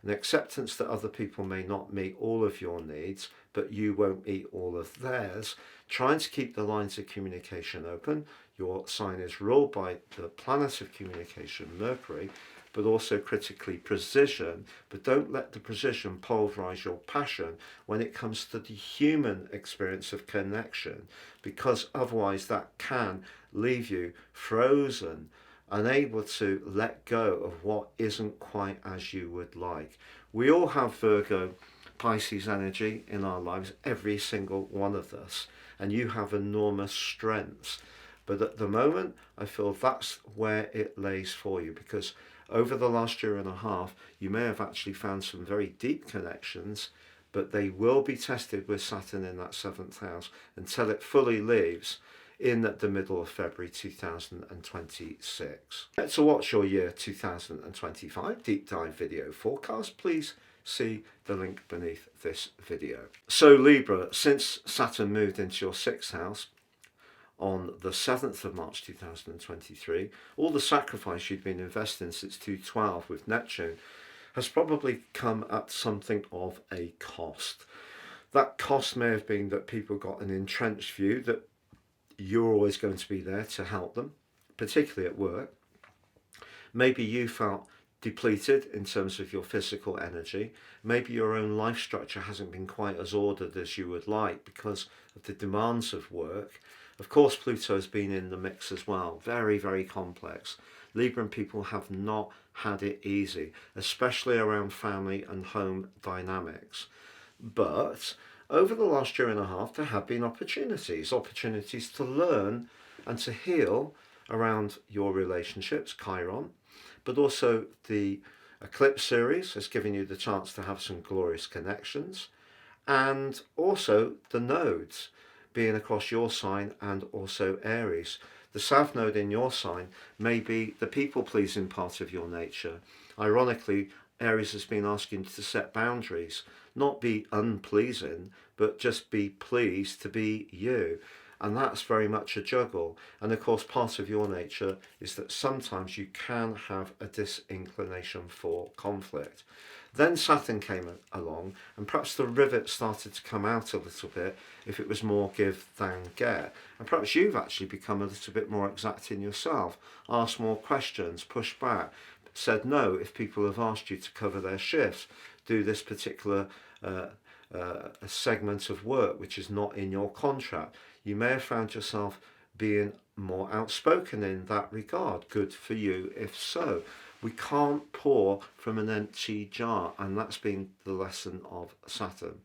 Speaker 1: an acceptance that other people may not meet all of your needs, but you won't meet all of theirs, trying to keep the lines of communication open. Your sign is ruled by the planet of communication, Mercury, but also critically precision. But don't let the precision pulverize your passion when it comes to the human experience of connection, because otherwise that can leave you frozen, unable to let go of what isn't quite as you would like. We all have Virgo, Pisces energy in our lives, every single one of us, and you have enormous strengths. But at the moment, I feel that's where it lays for you, because over the last year and a half, you may have actually found some very deep connections, but they will be tested with Saturn in that 7th house until it fully leaves in the middle of February 2026. To watch your year 2025 deep dive video forecast, please see the link beneath this video. So Libra, since Saturn moved into your 6th house on the 7th of March 2023, all the sacrifice you'd been investing since 2012 with Neptune has probably come at something of a cost. That cost may have been that people got an entrenched view that you're always going to be there to help them, particularly at work. Maybe you felt depleted in terms of your physical energy. Maybe your own life structure hasn't been quite as ordered as you would like because of the demands of work. Of course, Pluto's been in the mix as well. Very, very complex. Libran people have not had it easy, especially around family and home dynamics. But over the last year and a half, there have been opportunities to learn and to heal around your relationships, Chiron, but also the Eclipse series has given you the chance to have some glorious connections, and also the nodes being across your sign and also Aries. The South Node in your sign may be the people-pleasing part of your nature. Ironically, Aries has been asking you to set boundaries, not be unpleasing, but just be pleased to be you. And that's very much a juggle. And of course, part of your nature is that sometimes you can have a disinclination for conflict. Then Saturn came along, and perhaps the rivet started to come out a little bit if it was more give than get. And perhaps you've actually become a little bit more exacting yourself, asked more questions, pushed back, said no if people have asked you to cover their shifts, do this particular a segment of work which is not in your contract. You may have found yourself being more outspoken in that regard. Good for you if so. We can't pour from an empty jar, and that's been the lesson of Saturn.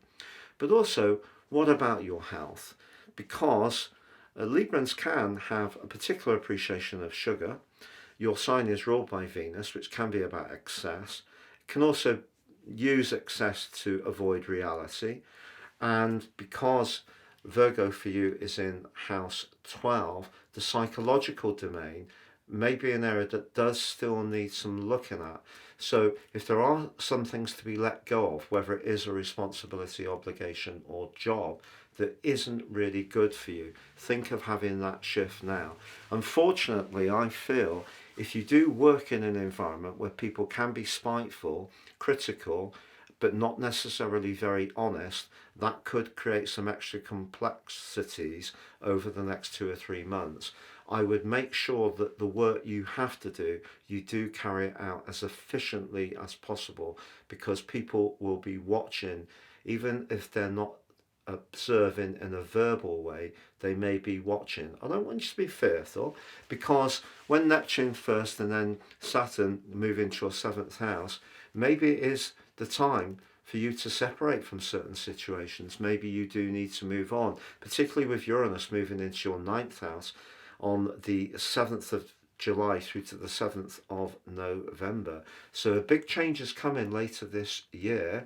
Speaker 1: But also, what about your health? Because Librans can have a particular appreciation of sugar. Your sign is ruled by Venus, which can be about excess. It can also use excess to avoid reality. And because Virgo for you is in house 12, the psychological domain may be an area that does still need some looking at. So if there are some things to be let go of, whether it is a responsibility, obligation or job that isn't really good for you, think of having that shift now. Unfortunately, I feel if you do work in an environment where people can be spiteful, critical, but not necessarily very honest, that could create some extra complexities over the next 2 or 3 months. I would make sure that the work you have to do, you do carry it out as efficiently as possible, because people will be watching, even if they're not observing in a verbal way, they may be watching. I don't want you to be fearful, because when Neptune first and then Saturn move into your 7th house, maybe it is the time for you to separate from certain situations. Maybe you do need to move on, particularly with Uranus moving into your 9th house on the 7th of July through to the 7th of November. So a big change is coming later this year.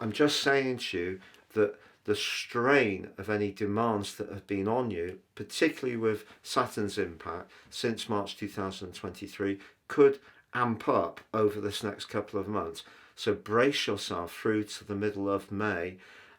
Speaker 1: I'm just saying to you that the strain of any demands that have been on you, particularly with Saturn's impact since March 2023, could amp up over this next couple of months. So brace yourself through to the middle of May,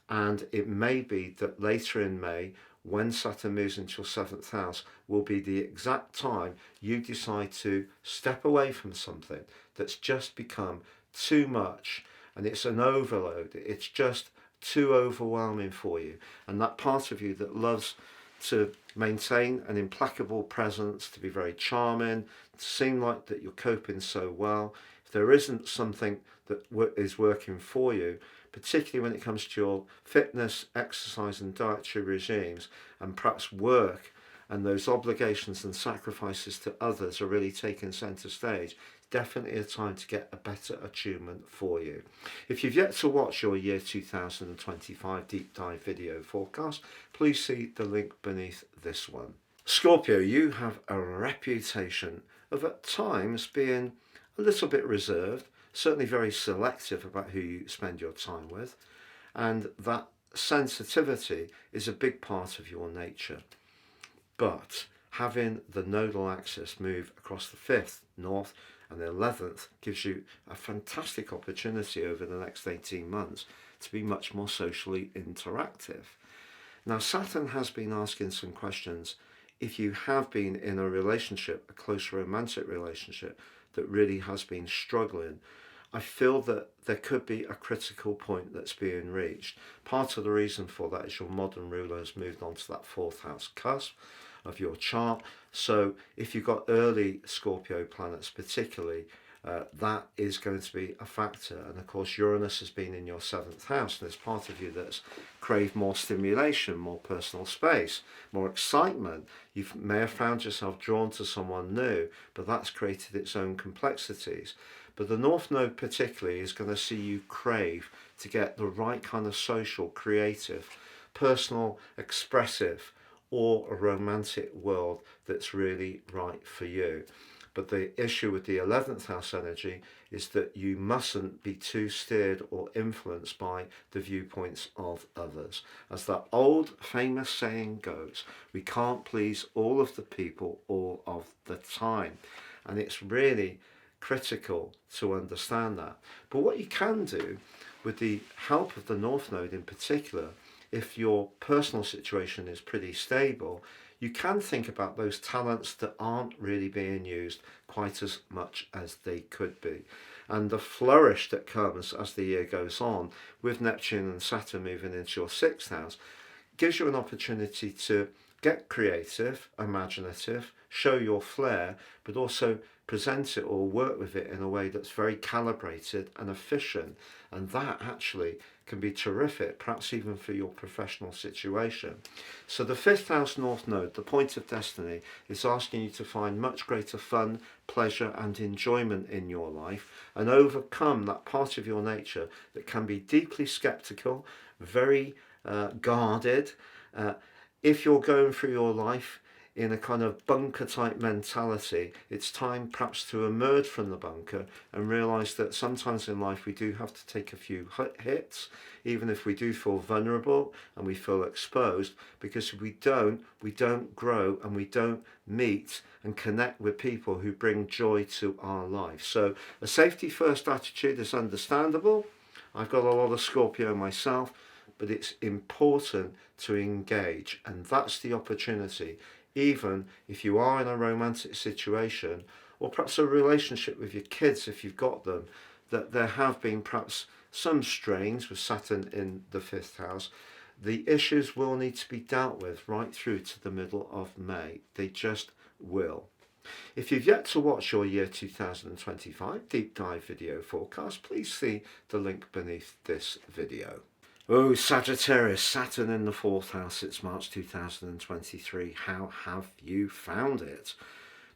Speaker 1: and it may be that later in May, when Saturn moves into your 7th house, will be the exact time you decide to step away from something that's just become too much and it's an overload. It's just too overwhelming for you. And that part of you that loves to maintain an implacable presence, to be very charming, to seem like that you're coping so well, if there isn't something that is working for you, particularly when it comes to your fitness, exercise and dietary regimes, and perhaps work, and those obligations and sacrifices to others are really taking centre stage, definitely a time to get a better attunement for you. If you've yet to watch your year 2025 deep dive video forecast, please see the link beneath this one. Scorpio, you have a reputation of at times being a little bit reserved, certainly very selective about who you spend your time with, and that sensitivity is a big part of your nature. But having the nodal axis move across the 5th north and the 11th gives you a fantastic opportunity over the next 18 months to be much more socially interactive. Now, Saturn has been asking some questions. If you have been in a relationship, a close romantic relationship that really has been struggling, I feel that there could be a critical point that's being reached. Part of the reason for that is your modern ruler has moved on to that 4th house cusp of your chart. So if you've got early Scorpio planets particularly, that is going to be a factor. And of course Uranus has been in your 7th house, and there's part of you that's craved more stimulation, more personal space, more excitement. You may have found yourself drawn to someone new, but that's created its own complexities. But the North Node particularly is going to see you crave to get the right kind of social, creative, personal, expressive, or a romantic world that's really right for you. But the issue with the 11th house energy is that you mustn't be too steered or influenced by the viewpoints of others. As that old famous saying goes, we can't please all of the people all of the time. And it's really critical to understand that. But what you can do with the help of the North Node in particular, if your personal situation is pretty stable, you can think about those talents that aren't really being used quite as much as they could be. And the flourish that comes as the year goes on, with Neptune and Saturn moving into your 6th house, gives you an opportunity to get creative, imaginative, show your flair, but also present it or work with it in a way that's very calibrated and efficient. And that actually can be terrific, perhaps even for your professional situation. So the 5th house North Node, the point of destiny, is asking you to find much greater fun, pleasure and enjoyment in your life, and overcome that part of your nature that can be deeply skeptical, very guarded. If you're going through your life in a kind of bunker type mentality, it's time perhaps to emerge from the bunker and realise that sometimes in life we do have to take a few hits, even if we do feel vulnerable and we feel exposed, because if we don't grow and we don't meet and connect with people who bring joy to our life. So a safety first attitude is understandable. I've got a lot of Scorpio myself, but it's important to engage, and that's the opportunity. Even if you are in a romantic situation, or perhaps a relationship with your kids if you've got them, that there have been perhaps some strains with Saturn in the 5th house, the issues will need to be dealt with right through to the middle of May. They just will. If you've yet to watch your year 2025 deep dive video forecast, please see the link beneath this video. Oh, Sagittarius, Saturn in the 4th house since March 2023. How have you found it?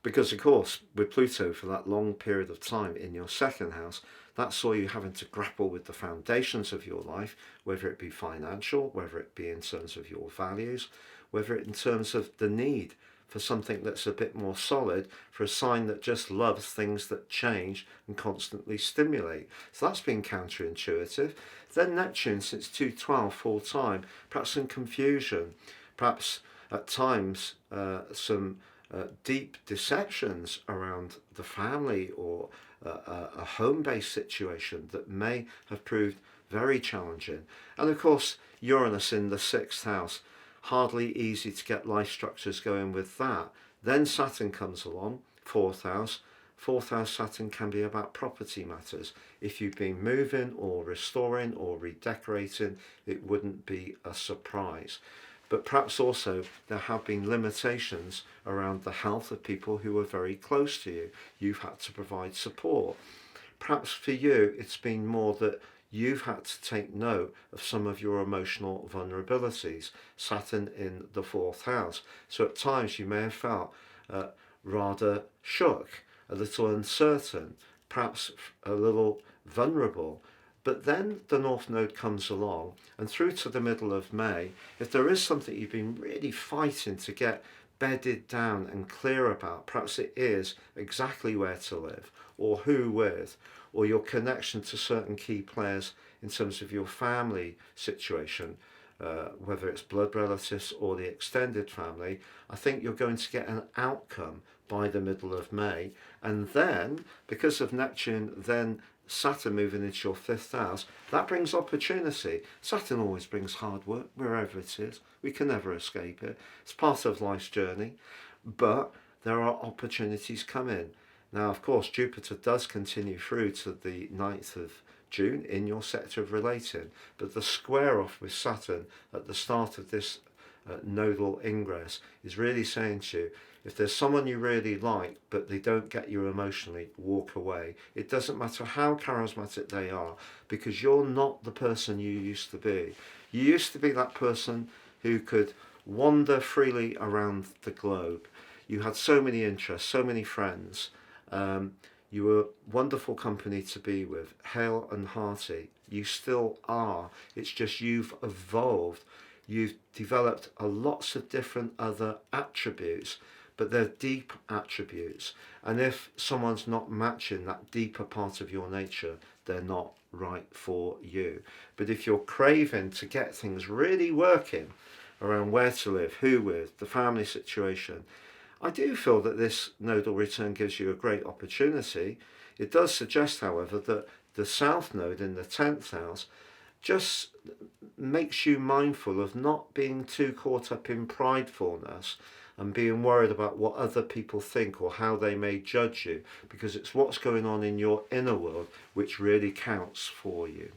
Speaker 1: Because, of course, with Pluto for that long period of time in your 2nd house, that saw you having to grapple with the foundations of your life, whether it be financial, whether it be in terms of your values, whether it in terms of the need for something that's a bit more solid, for a sign that just loves things that change and constantly stimulate. So that's been counterintuitive. Then Neptune since 212 full time, perhaps some confusion, perhaps at times some deep deceptions around the family or a home-based situation that may have proved very challenging. And of course Uranus in the 6th house, hardly easy to get life structures going with that. Then Saturn comes along, 4th house, fourth house Saturn can be about property matters. If you've been moving or restoring or redecorating, it wouldn't be a surprise. But perhaps also there have been limitations around the health of people who are very close to you. You've had to provide support. Perhaps for you, it's been more that you've had to take note of some of your emotional vulnerabilities. Saturn in the fourth house. So at times you may have felt rather shook, a little uncertain, perhaps a little vulnerable. But then the North Node comes along, and through to the middle of May, if there is something you've been really fighting to get bedded down and clear about, perhaps it is exactly where to live, or who with, or your connection to certain key players in terms of your family situation, whether it's blood relatives or the extended family, I think you're going to get an outcome by the middle of May. And then, because of Neptune, then Saturn moving into your fifth house, that brings opportunity. Saturn always brings hard work, wherever it is. We can never escape it. It's part of life's journey. But there are opportunities coming. Now, of course, Jupiter does continue through to the 9th of June in your sector of relating. But the square off with Saturn at the start of this nodal ingress is really saying to you, if there's someone you really like but they don't get you emotionally, walk away. It doesn't matter how charismatic they are, because you're not the person you used to be. You used to be that person who could wander freely around the globe. You had so many interests, so many friends. You were wonderful company to be with, hale and hearty. You still are. It's just you've evolved. You've developed lots of different other attributes, but they're deep attributes. And if someone's not matching that deeper part of your nature, they're not right for you. But if you're craving to get things really working around where to live, who with, the family situation, I do feel that this nodal return gives you a great opportunity. It does suggest, however, that the South Node in the 10th house just makes you mindful of not being too caught up in pridefulness and being worried about what other people think or how they may judge you, because it's what's going on in your inner world which really counts for you.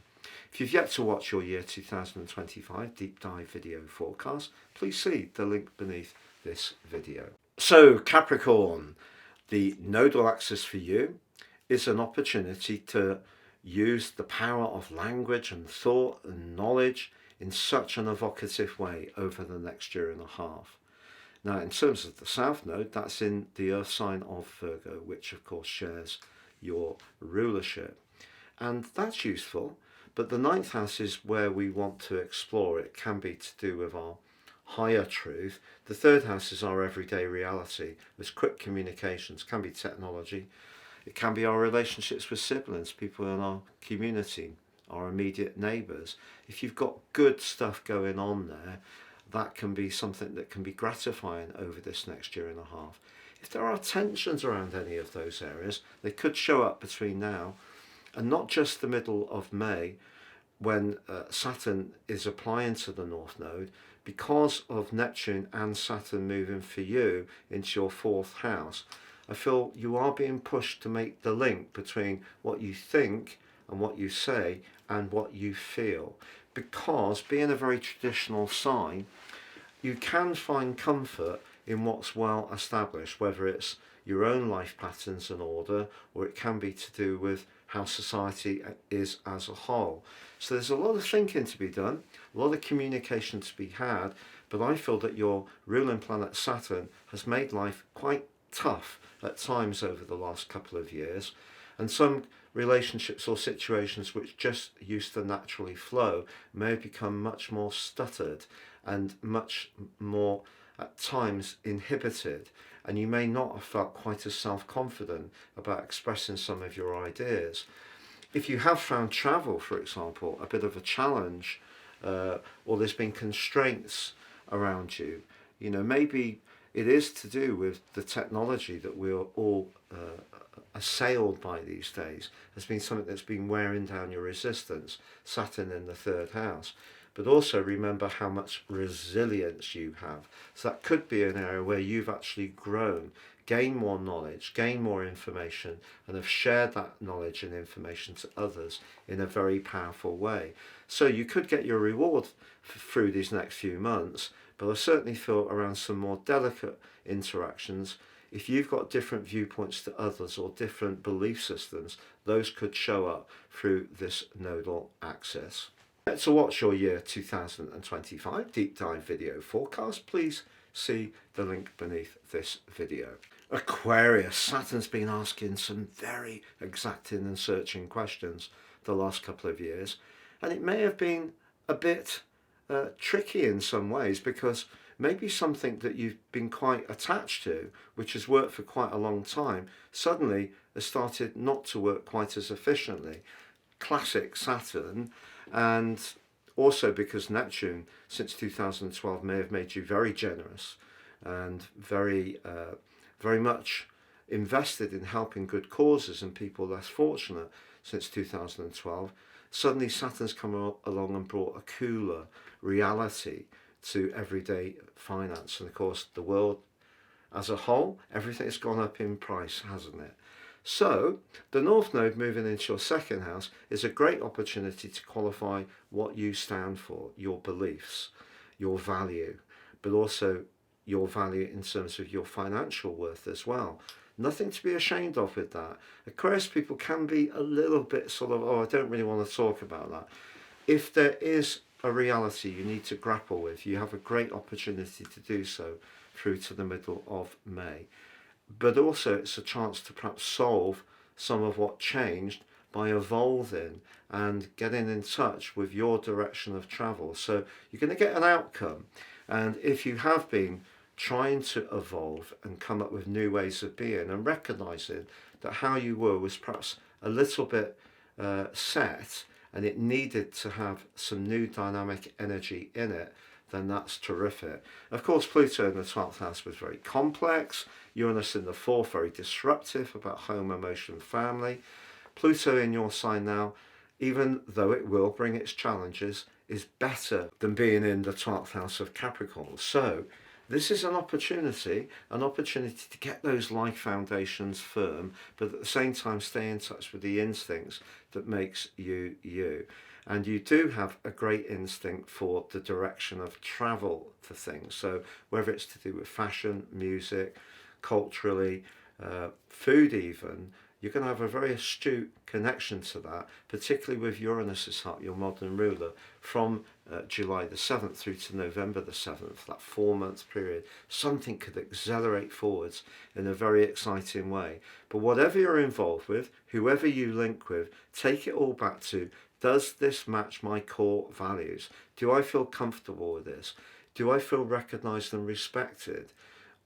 Speaker 1: If you've yet to watch your year 2025 deep dive video forecast, please see the link beneath this video. So Capricorn, the nodal axis for you is an opportunity to use the power of language and thought and knowledge in such an evocative way over the next year and a half. Now, in terms of the South Node, that's in the Earth sign of Virgo, which of course shares your rulership. And that's useful, but the 9th house is where we want to explore. It can be to do with our higher truth. The 3rd house is our everyday reality. There's quick communications, can be technology. It can be our relationships with siblings, people in our community, our immediate neighbours. If you've got good stuff going on there, that can be something that can be gratifying over this next year and a half. If there are tensions around any of those areas, they could show up between now and not just the middle of May, when Saturn is applying to the North Node, because of Neptune and Saturn moving for you into your 4th house. I feel you are being pushed to make the link between what you think and what you say and what you feel. Because being a very traditional sign, you can find comfort in what's well established, whether it's your own life patterns and order, or it can be to do with how society is as a whole. So there's a lot of thinking to be done, a lot of communication to be had, but I feel that your ruling planet Saturn has made life quite tough at times over the last couple of years, and some relationships or situations which just used to naturally flow may have become much more stuttered and much more at times inhibited, and you may not have felt quite as self-confident about expressing some of your ideas. If you have found travel, for example, a bit of a challenge, or there's been constraints around you, maybe it is to do with the technology that we're all assailed by these days. Has been something that's been wearing down your resistance, Saturn in the 3rd house. but also remember how much resilience you have. So that could be an area where you've actually grown, gained more knowledge, gained more information, and have shared that knowledge and information to others in a very powerful way. So you could get your reward through these next few months, but I certainly feel around some more delicate interactions, if you've got different viewpoints to others or different belief systems, those could show up through this nodal axis. To watch your year 2025 deep dive video forecast, please see the link beneath this video. Aquarius, Saturn's been asking some very exacting and searching questions the last couple of years, and it may have been a bit tricky in some ways, because maybe something that you've been quite attached to, which has worked for quite a long time, suddenly has started not to work quite as efficiently. Classic Saturn. And also because Neptune since 2012 may have made you very generous and very much invested in helping good causes and people less fortunate since 2012. Suddenly Saturn's come along and brought a cooler reality to everyday finance, and of course the world as a whole, everything's gone up in price, hasn't it? So the North Node moving into your second house is a great opportunity to qualify what you stand for, your beliefs, your value, but also your value in terms of your financial worth as well. Nothing to be ashamed of with that. Aquarius people can be a little bit sort of, oh, I don't really want to talk about that. If there is a reality you need to grapple with, you have a great opportunity to do so through to the middle of May. But also it's a chance to perhaps solve some of what changed by evolving and getting in touch with your direction of travel. So you're going to get an outcome. And if you have been trying to evolve and come up with new ways of being and recognizing that how you were was perhaps a little bit set and it needed to have some new dynamic energy in it, then that's terrific. Of course, Pluto in the 12th house was very complex. Uranus in the 4th, very disruptive about home, emotion, family. Pluto in your sign now, even though it will bring its challenges, is better than being in the 12th house of Capricorn. So this is an opportunity to get those life foundations firm, but at the same time stay in touch with the instincts that makes you you. And you do have a great instinct for the direction of travel for things. So whether it's to do with fashion, music, culturally, food even, you're going to have a very astute connection to that, particularly with Uranus's heart, your modern ruler, from July the 7th through to November the 7th, that 4-month period. Something could accelerate forwards in a very exciting way. But whatever you're involved with, whoever you link with, take it all back to, does this match my core values? Do I feel comfortable with this? Do I feel recognised and respected?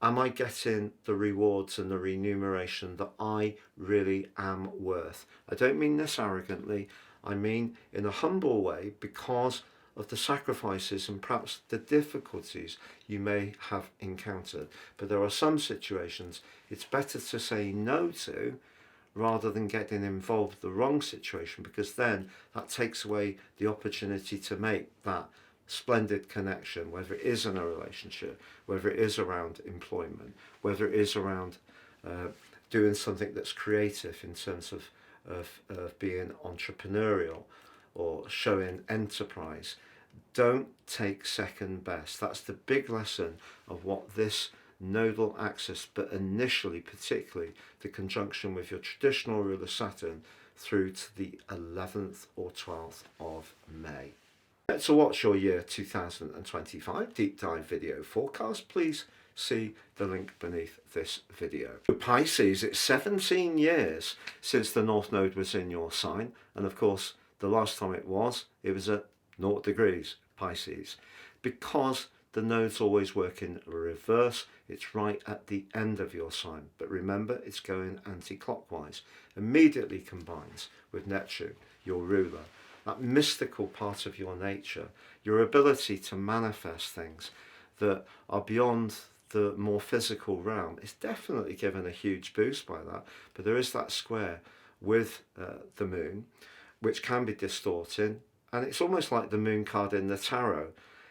Speaker 1: Am I getting the rewards and the remuneration that I really am worth? I don't mean this arrogantly. I mean in a humble way, because of the sacrifices and perhaps the difficulties you may have encountered. But there are some situations it's better to say no to rather than getting involved with the wrong situation, because then that takes away the opportunity to make that splendid connection, whether it is in a relationship, whether it is around employment, whether it is around doing something that's creative in terms of being entrepreneurial or showing enterprise. Don't take second best. That's the big lesson of what this nodal axis, but initially particularly the conjunction with your traditional ruler Saturn through to the 11th or 12th of May. To watch your year 2025 deep dive video forecast, please see the link beneath this video. For Pisces, it's 17 years since the North Node was in your sign, and of course the last time it was at 0 degrees Pisces, because the nodes always work in reverse. It's right at the end of your sign, but remember it's going anti-clockwise. Immediately combines with Neptune, your ruler, that mystical part of your nature, your ability to manifest things that are beyond the more physical realm is definitely given a huge boost by that. But there is that square with the moon, which can be distorting, And it's almost like the moon card in the tarot.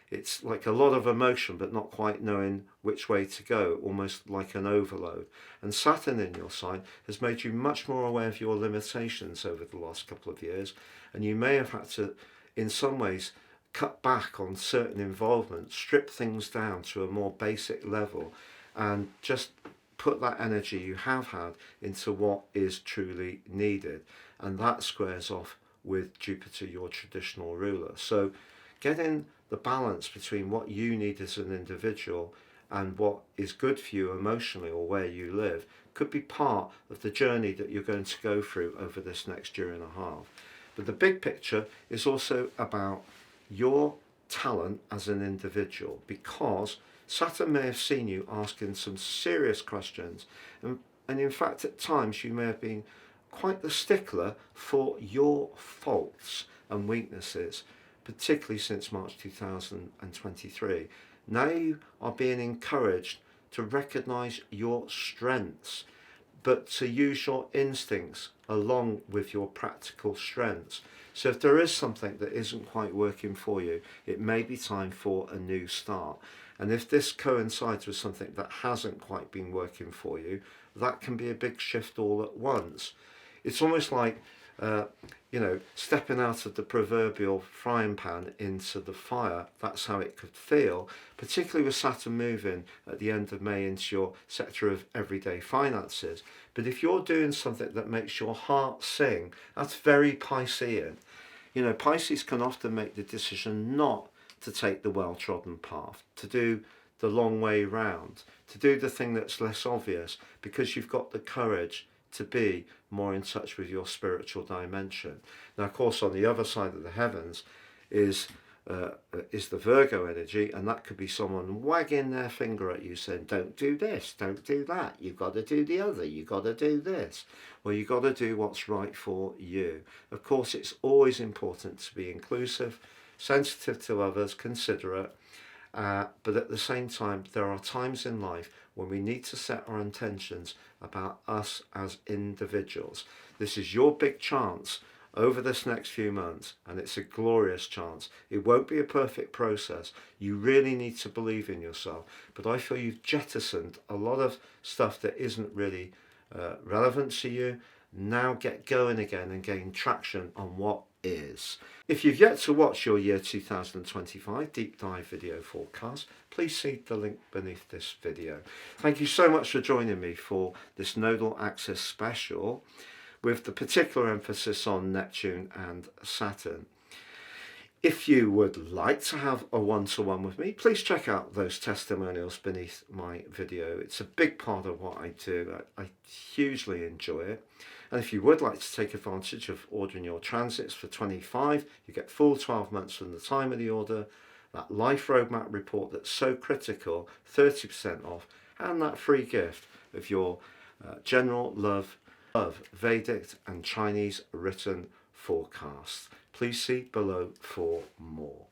Speaker 1: It's like a lot of emotion, but not quite knowing which way to go, almost like an overload. And Saturn in your sign has made you much more aware of your limitations over the last couple of years. And you may have had to, in some ways, cut back on certain involvement, strip things down to a more basic level, and just put that energy you have had into what is truly needed. And that squares off with Jupiter, your traditional ruler. So getting the balance between what you need as an individual and what is good for you emotionally or where you live could be part of the journey that you're going to go through over this next year and a half. But the big picture is also about your talent as an individual, because Saturn may have seen you asking some serious questions, and in fact at times you may have been quite the stickler for your faults and weaknesses, particularly since March 2023. Now you are being encouraged to recognise your strengths, but to use your instincts along with your practical strengths. So if there is something that isn't quite working for you, it may be time for a new start. And if this coincides with something that hasn't quite been working for you, that can be a big shift all at once. It's almost like stepping out of the proverbial frying pan into the fire. That's how it could feel, particularly with Saturn moving at the end of May into your sector of everyday finances. But if you're doing something that makes your heart sing, that's very Piscean. Pisces can often make the decision not to take the well-trodden path, to do the long way round, to do the thing that's less obvious, because you've got the courage to be more in touch with your spiritual dimension. Now, of course, on the other side of the heavens is the Virgo energy, and that could be someone wagging their finger at you saying, don't do this, don't do that, you've got to do the other, you've got to do this. Well, you've got to do what's right for you. Of course, it's always important to be inclusive, sensitive to others, considerate, but at the same time, there are times in life when we need to set our intentions about us as individuals. This is your big chance over this next few months, and it's a glorious chance. It won't be a perfect process. You really need to believe in yourself, but I feel you've jettisoned a lot of stuff that isn't really relevant to you. Now get going again and gain traction on what is. If you've yet to watch your year 2025 deep dive video forecast, please see the link beneath this video. Thank you so much for joining me for this Nodal Axis special, with the particular emphasis on Neptune and Saturn. If you would like to have a one-to-one with me, please check out those testimonials beneath my video. It's a big part of what I do. I hugely enjoy it. And if you would like to take advantage of ordering your transits for 25, you get full 12 months from the time of the order, that life roadmap report that's so critical, 30% off, and that free gift of your general love of Vedic and Chinese written forecasts. Please see below for more.